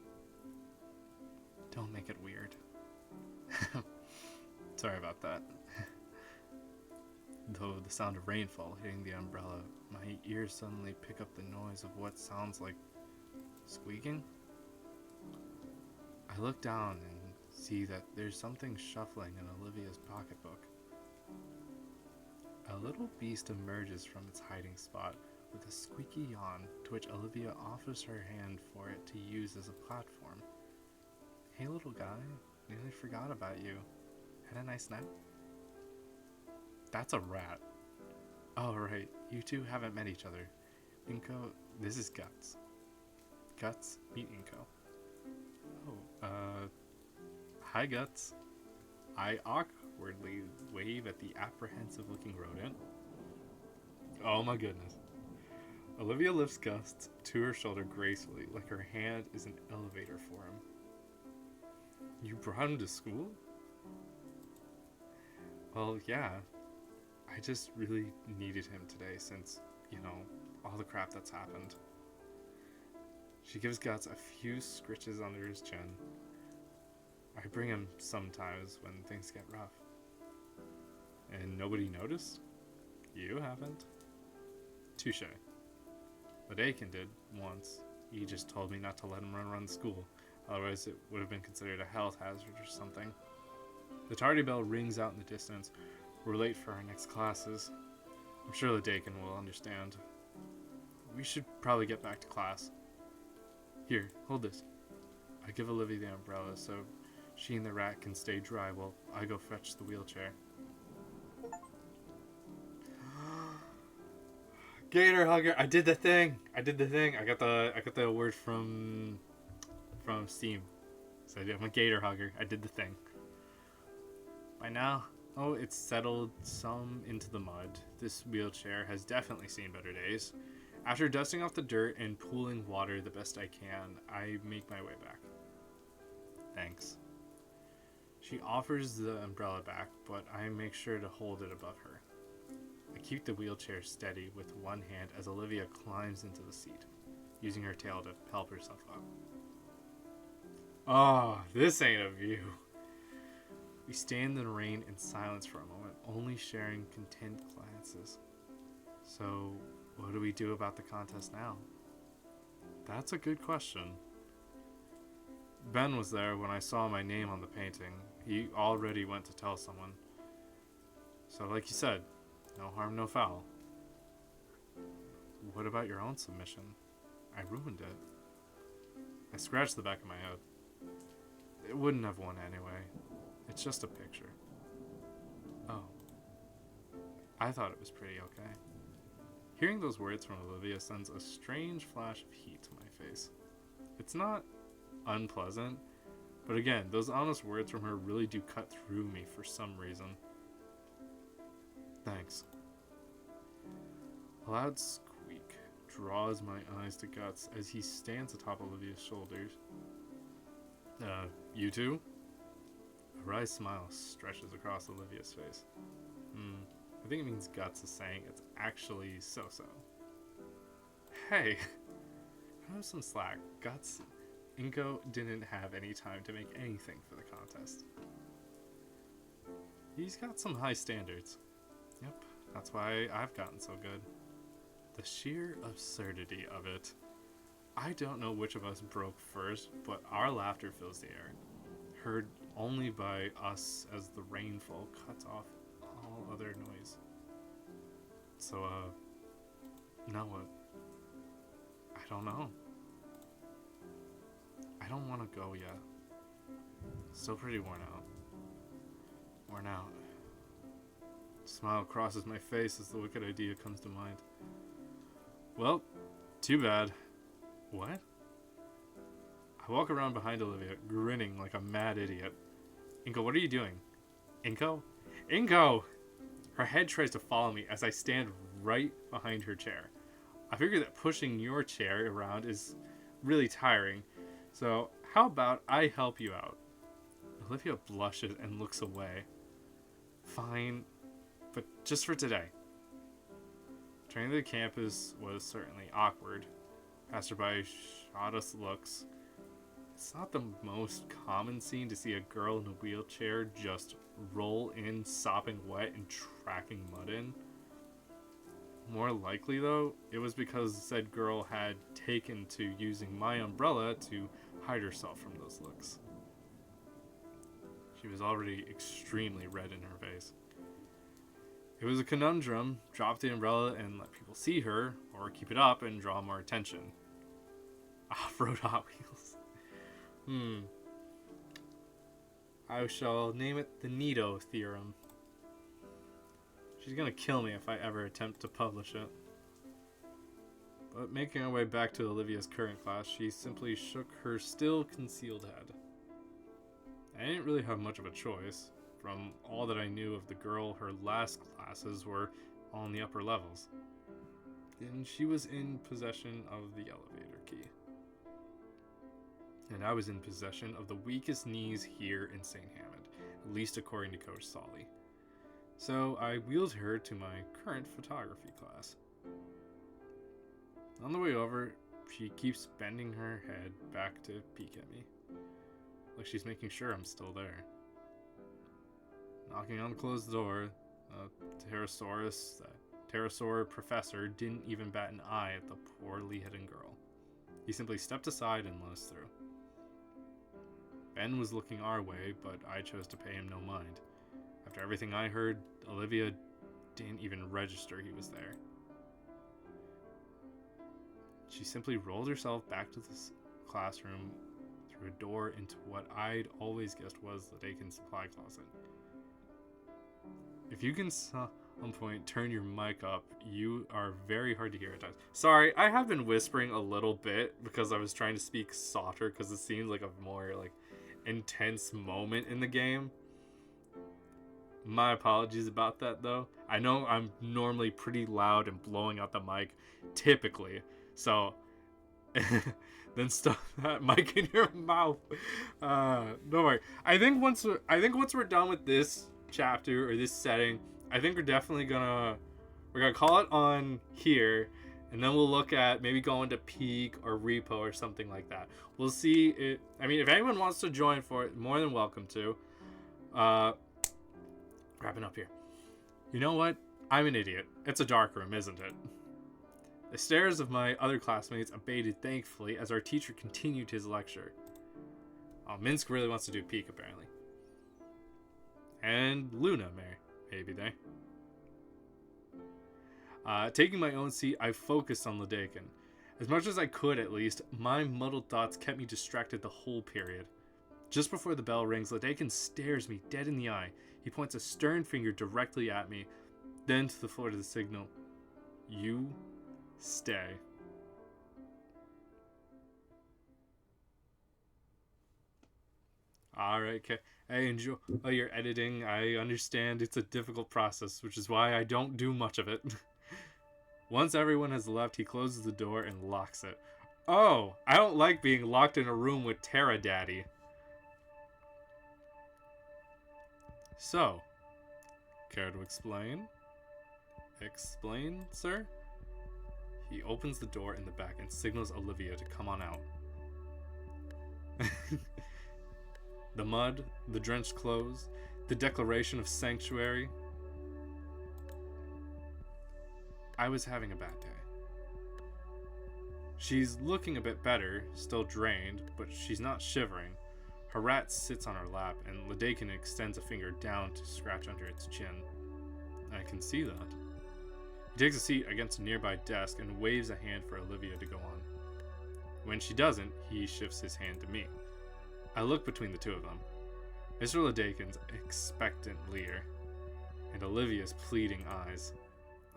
Don't make it weird. Sorry about that. Though the sound of rainfall hitting the umbrella, my ears suddenly pick up the noise of what sounds like squeaking. I look down and see that there's something shuffling in Olivia's pocketbook. A little beast emerges from its hiding spot with a squeaky yawn, to which Olivia offers her hand for it to use as a platform. Hey little guy, nearly forgot about you. Had a nice night? That's a rat. Oh right, you two haven't met each other. Inco, this is Guts. Guts, meet Inco. Oh, hi Guts. I awkwardly wave at the apprehensive-looking rodent. Oh my goodness. Olivia lifts Guts to her shoulder gracefully, like her hand is an elevator for him. You brought him to school? Well, yeah. I just really needed him today since, all the crap that's happened. She gives Guts a few scritches under his chin. I bring him sometimes when things get rough. And nobody noticed? You haven't. Touche. But Aiken did, once. He just told me not to let him run around the school, otherwise it would have been considered a health hazard or something. The tardy bell rings out in the distance. We're late for our next classes. I'm sure the Dakin will understand. We should probably get back to class. Here, hold this. I give Olivia the umbrella so she and the rat can stay dry while I go fetch the wheelchair. Gator hugger! I did the thing! I got the award from Steam. So I'm a gator hugger. I did the thing. By now, it's settled some into the mud. This wheelchair has definitely seen better days. After dusting off the dirt and pooling water the best I can, I make my way back. Thanks. She offers the umbrella back, but I make sure to hold it above her. I keep the wheelchair steady with one hand as Olivia climbs into the seat, using her tail to help herself up. Oh, this ain't a view. We stand in the rain in silence for a moment, only sharing content glances. So, what do we do about the contest now? That's a good question. Ben was there when I saw my name on the painting. He already went to tell someone. So like you said, no harm, no foul. What about your own submission? I ruined it. I scratched the back of my head. It wouldn't have won anyway. It's just a picture. Oh. I thought it was pretty okay. Hearing those words from Olivia sends a strange flash of heat to my face. It's not unpleasant, but again, those honest words from her really do cut through me for some reason. Thanks. A loud squeak draws my eyes to Guts as he stands atop Olivia's shoulders. You two? A wry smile stretches across Olivia's face. I think it means Guts is saying it's actually so-so. Hey, have some slack. Guts, Inco didn't have any time to make anything for the contest. He's got some high standards. Yep, that's why I've gotten so good. The sheer absurdity of it. I don't know which of us broke first, but our laughter fills the air, heard only by us as the rainfall cuts off all other noise. So, now what? I don't know. I don't want to go yet. Still pretty worn out. Worn out. Smile crosses my face as the wicked idea comes to mind. Well, too bad. What? I I walk around behind Olivia, grinning like a mad idiot. Inco, what are you doing? Inco? Inco! Her head tries to follow me as I stand right behind her chair. I figure that pushing your chair around is really tiring, so how about I help you out? Olivia blushes and looks away. Fine, but just for today. Turning to the campus was certainly awkward. Passerby shot us looks. It's not the most common scene to see a girl in a wheelchair just roll in, sopping wet and tracking mud in. More likely, though, it was because said girl had taken to using my umbrella to hide herself from those looks. She was already extremely red in her face. It was a conundrum: drop the umbrella and let people see her, or keep it up and draw more attention. Off-road Hot Wheels. I shall name it the Nito theorem. She's gonna kill me if I ever attempt to publish it. But making our way back to Olivia's current class, she simply shook her still concealed head. I didn't really have much of a choice. From all that I knew of the girl, her last classes were all in the upper levels. And she was in possession of the elevator key. And I was in possession of the weakest knees here in St. Hammond, at least according to Coach Solly. So I wheeled her to my current photography class. On the way over, she keeps bending her head back to peek at me, like she's making sure I'm still there. Knocking on the closed door, Pterosaur professor didn't even bat an eye at the poorly hidden girl. He simply stepped aside and let us through. Ben was looking our way, but I chose to pay him no mind. After everything I heard, Olivia didn't even register he was there. She simply rolled herself back to the classroom through a door into what I'd always guessed was the Dakin supply closet. If you can at some point turn your mic up, you are very hard to hear at times. Sorry, I have been whispering a little bit because I was trying to speak softer because it seems like a more intense moment in the game. My apologies about that, though. I know I'm normally pretty loud and blowing out the mic, typically. So, then stuff that mic in your mouth. Don't worry. I think once we're done with this chapter or this setting, I think we're gonna call it on here, and then we'll look at maybe going to Peak or Repo or something like that. We'll see it. I mean, if anyone wants to join for it, more than welcome to. Wrapping up here. You know what? I'm an idiot. It's a dark room, isn't it? The stares of my other classmates abated thankfully as our teacher continued his lecture. Oh, Minsk really wants to do Peak, apparently. And Luna, maybe they. Taking my own seat, I focused on Ledakin. As much as I could, at least, my muddled thoughts kept me distracted the whole period. Just before the bell rings, Ledakin stares me dead in the eye. He points a stern finger directly at me, then to the floor to the signal. You stay. Alright, okay. Hey, enjoy your editing. I understand it's a difficult process, which is why I don't do much of it. Once everyone has left, he closes the door and locks it. Oh, I don't like being locked in a room with Terra Daddy. So, care to explain? Explain, sir? He opens the door in the back and signals Olivia to come on out. The mud, the drenched clothes, the declaration of sanctuary. I was having a bad day. She's looking a bit better, still drained, but she's not shivering. Her rat sits on her lap, and Ledakin extends a finger down to scratch under its chin. I can see that. He takes a seat against a nearby desk and waves a hand for Olivia to go on. When she doesn't, he shifts his hand to me. I look between the two of them. Mr. Ledakin's expectant leer, and Olivia's pleading eyes.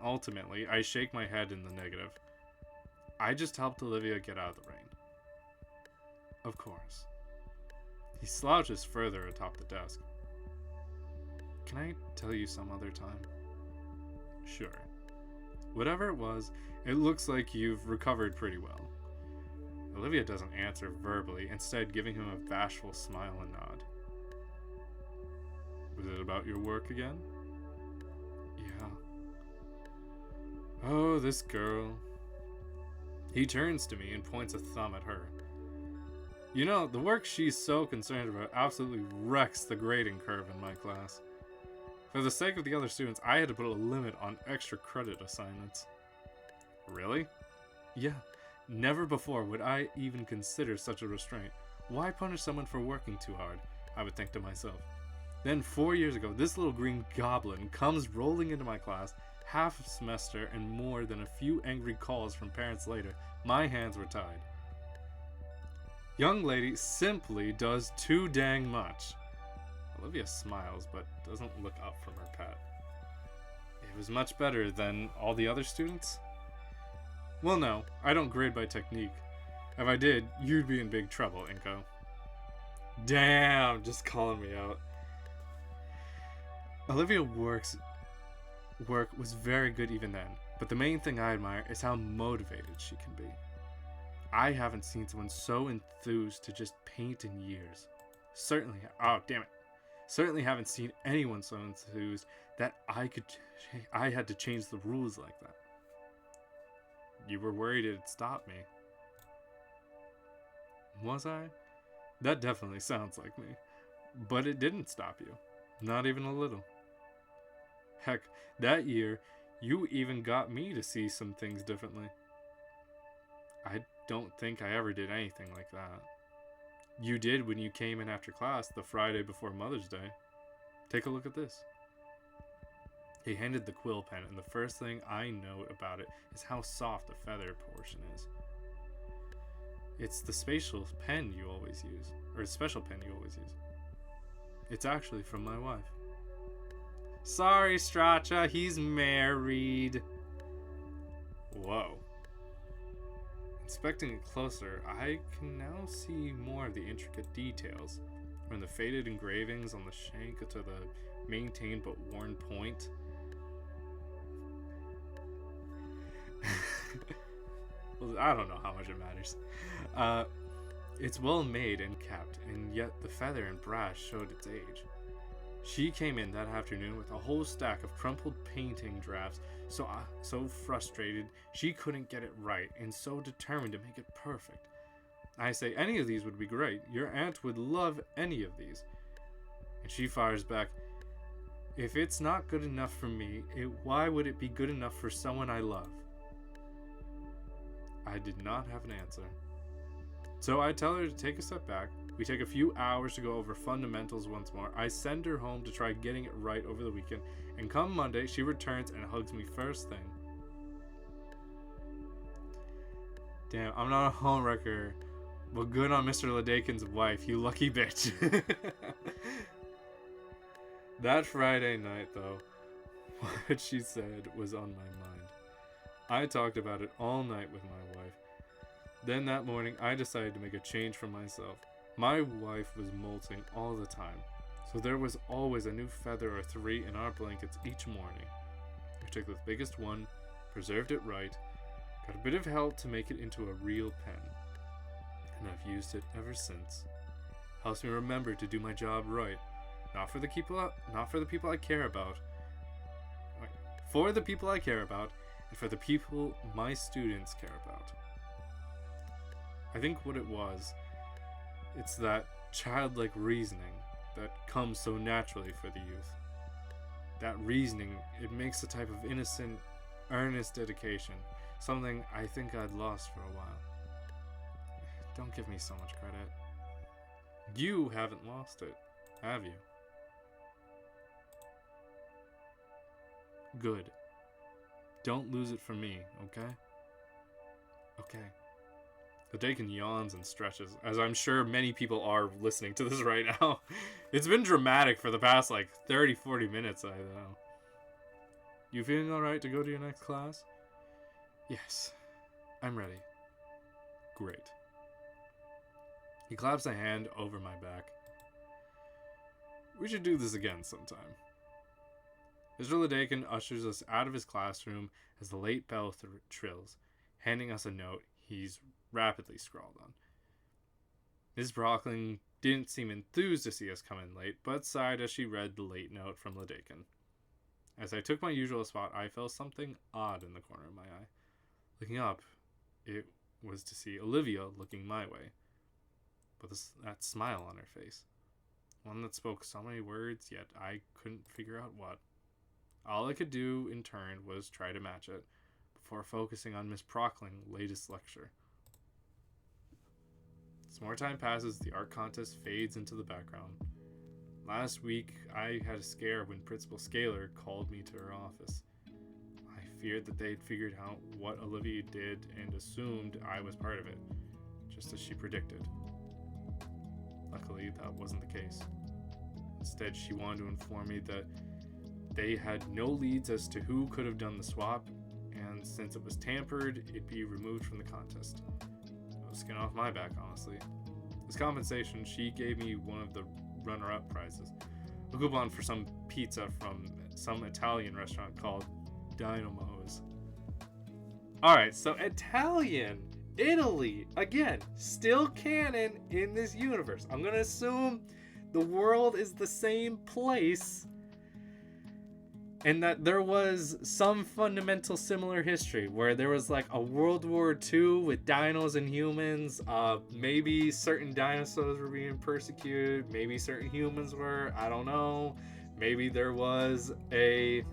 Ultimately, I shake my head in the negative. I just helped Olivia get out of the rain. Of course. He slouches further atop the desk. Can I tell you some other time? Sure. Whatever it was, it looks like you've recovered pretty well. Olivia doesn't answer verbally, instead giving him a bashful smile and nod. Was it about your work again? Yeah. Oh, this girl. He turns to me and points a thumb at her. You know, the work she's so concerned about absolutely wrecks the grading curve in my class. For the sake of the other students, I had to put a limit on extra credit assignments. Really? Yeah. Never before would I even consider such a restraint. Why punish someone for working too hard? I would think to myself. Then 4 years ago, this little green goblin comes rolling into my class, half a semester and more than a few angry calls from parents later. My hands were tied. Young lady simply does too dang much. Olivia smiles, but doesn't look up from her pet. It was much better than all the other students? Well, no, I don't grade by technique. If I did, you'd be in big trouble, Inco. Damn, just calling me out. Olivia's work was very good even then, but the main thing I admire is how motivated she can be. I haven't seen someone so enthused to just paint in years. Certainly haven't seen anyone so enthused that I had to change the rules like that. You were worried it'd stop me. Was I? That definitely sounds like me. But it didn't stop you. Not even a little. Heck, that year, you even got me to see some things differently. I don't think I ever did anything like that. You did when you came in after class the Friday before Mother's Day. Take a look at this. He handed the quill pen, and the first thing I note about it is how soft the feather portion is. It's the special pen you always use. It's actually from my wife. Sorry, Stracha, he's married. Whoa. Inspecting it closer, I can now see more of the intricate details, from the faded engravings on the shank to the maintained but worn point. Well, I don't know how much it matters. It's well made and kept, and yet the feather and brass showed its age. She came in that afternoon with a whole stack of crumpled painting drafts, so frustrated she couldn't get it right, and so determined to make it perfect. I say any of these would be great. Your aunt would love any of these. And she fires back, if it's not good enough for me, why would it be good enough for someone I love? I did not have an answer. So I tell her to take a step back. We take a few hours to go over fundamentals once more. I send her home to try getting it right over the weekend, and come Monday, she returns and hugs me first thing. Damn, I'm not a homewrecker. Well, good on Mr. Ledakin's wife, you lucky bitch. That Friday night, though, what she said was on my mind. I talked about it all night with my wife. Then that morning, I decided to make a change for myself. My wife was molting all the time, so there was always a new feather or three in our blankets each morning. I took the biggest one, preserved it right, got a bit of help to make it into a real pen, and I've used it ever since. Helps me remember to do my job right, not for the people I care about, for the people I care about, and for the people my students care about. I think what it was, it's that childlike reasoning that comes so naturally for the youth. That reasoning, it makes a type of innocent, earnest dedication, something I think I'd lost for a while. Don't give me so much credit. You haven't lost it, have you? Good. Don't lose it for me, okay? Okay. Ledakin yawns and stretches, as I'm sure many people are listening to this right now. It's been dramatic for the past, 30-40 minutes, I know. You feeling alright to go to your next class? Yes. I'm ready. Great. He claps a hand over my back. We should do this again sometime. Mr. Ledakin ushers us out of his classroom as the late bell trills, handing us a note he's rapidly scrawled on. Ms. Brockling didn't seem enthused to see us come in late, but sighed as she read the late note from Ledakin. As I took my usual spot, I felt something odd in the corner of my eye. Looking up, it was to see Olivia looking my way, with that smile on her face. One that spoke so many words, yet I couldn't figure out what. All I could do, in turn, was try to match it, before focusing on Miss Prockling's latest lecture. As more time passes, the art contest fades into the background. Last week, I had a scare when Principal Scaler called me to her office. I feared that they'd figured out what Olivia did and assumed I was part of it, just as she predicted. Luckily, that wasn't the case. Instead, she wanted to inform me that they had no leads as to who could have done the swap, and since it was tampered, it'd be removed from the contest. No skin off my back, honestly. As compensation, she gave me one of the runner-up prizes, a coupon for some pizza from some Italian restaurant called Dynamo's. Alright, so Italian, Italy, again, still canon in this universe. I'm gonna assume the world is the same place, and that there was some fundamental similar history where there was like a World War II with dinos and humans. Maybe certain dinosaurs were being persecuted. Maybe certain humans were. I don't know. Maybe there was a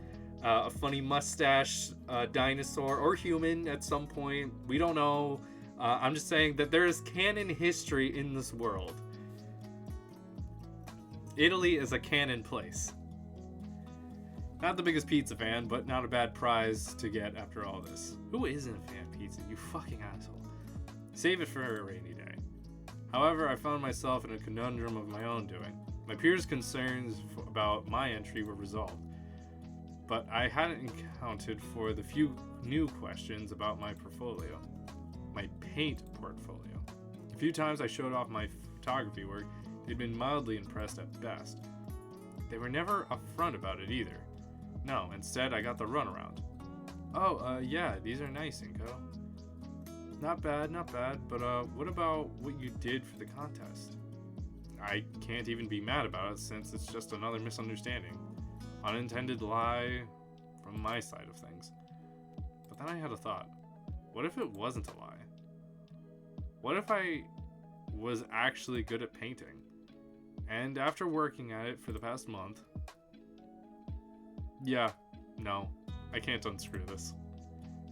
funny mustache dinosaur or human at some point. We don't know. I'm just saying that there is canon history in this world. Italy is a canon place. Not the biggest pizza fan, but not a bad prize to get after all this. Who isn't a fan of pizza, you fucking asshole? Save it for a rainy day. However, I found myself in a conundrum of my own doing. My peers' concerns about my entry were resolved, but I hadn't accounted for the few new questions about my portfolio. My paint portfolio. A few times I showed off my photography work, they'd been mildly impressed at best. They were never upfront about it either. No, instead I got the runaround. Oh, yeah, these are nice, Inco. Not bad, but what about what you did for the contest? I can't even be mad about it since it's just another misunderstanding. Unintended lie from my side of things. But then I had a thought. What if it wasn't a lie? What if I was actually good at painting? And after working at it for the past month, yeah, no, I can't unscrew this.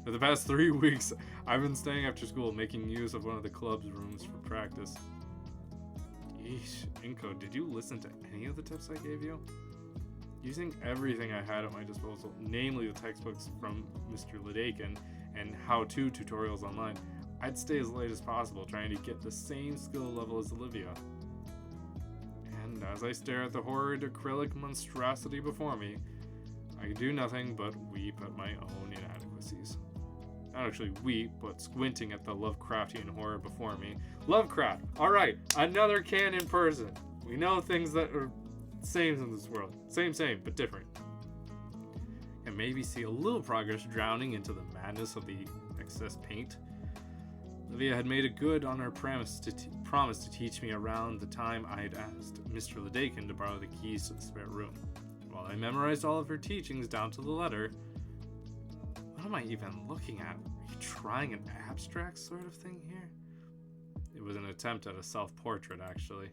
For the past 3 weeks, I've been staying after school making use of one of the club's rooms for practice. Yeesh, Inco, did you listen to any of the tips I gave you? Using everything I had at my disposal, namely the textbooks from Mr. Ledakin and how-to tutorials online, I'd stay as late as possible trying to get the same skill level as Olivia. And as I stare at the horrid acrylic monstrosity before me, I can do nothing but weep at my own inadequacies. Not actually weep, but squinting at the Lovecraftian horror before me. Lovecraft! Alright, another canon person! We know things that are same in this world. Same, but different. And maybe see a little progress drowning into the madness of the excess paint. Olivia had made it good on her promise to teach me around the time I had asked Mr. Ledakin to borrow the keys to the spare room. While I memorized all of her teachings down to the letter, what am I even looking at? Are you trying an abstract sort of thing here? It was an attempt at a self-portrait, actually.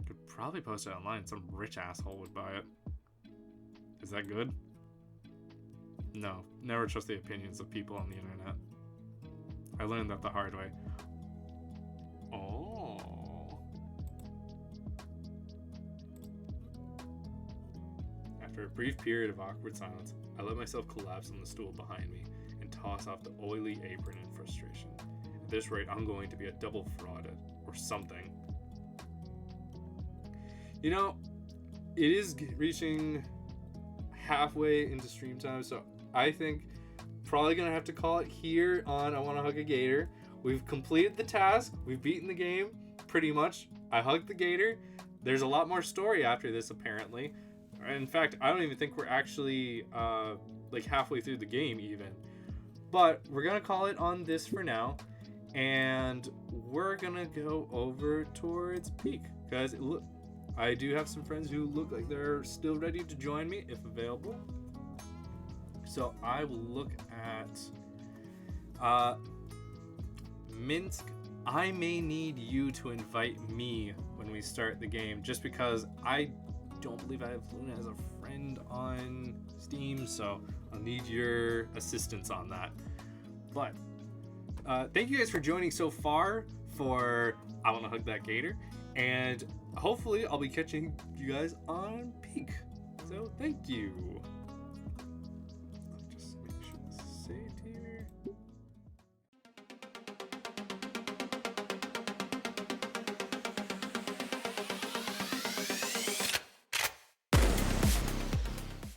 Could probably post it online. Some rich asshole would buy it. Is that good? No, never trust the opinions of people on the internet. I learned that the hard way. Oh. After a brief period of awkward silence, I let myself collapse on the stool behind me and toss off the oily apron in frustration. At this rate, I'm going to be a double fraud or something. You know, it is reaching halfway into stream time, so I think probably gonna have to call it here on I Wanna Hug a Gator. we've completed the task. We've beaten the game, pretty much. I hugged the gator. There's a lot more story after this, apparently. In fact, I don't even think we're actually like halfway through the game even. But we're gonna call it on this for now, and we're gonna go over towards Peak, because look, I do have some friends who look like they're still ready to join me if available. So I will look at Minsk. I may need you to invite me when we start the game, just because I don't believe I have Luna as a friend on Steam, so I'll need your assistance on that. But thank you guys for joining so far for I Want to Hug That Gator, and hopefully I'll be catching you guys on Peak. So thank you. Just make sure it's saved here.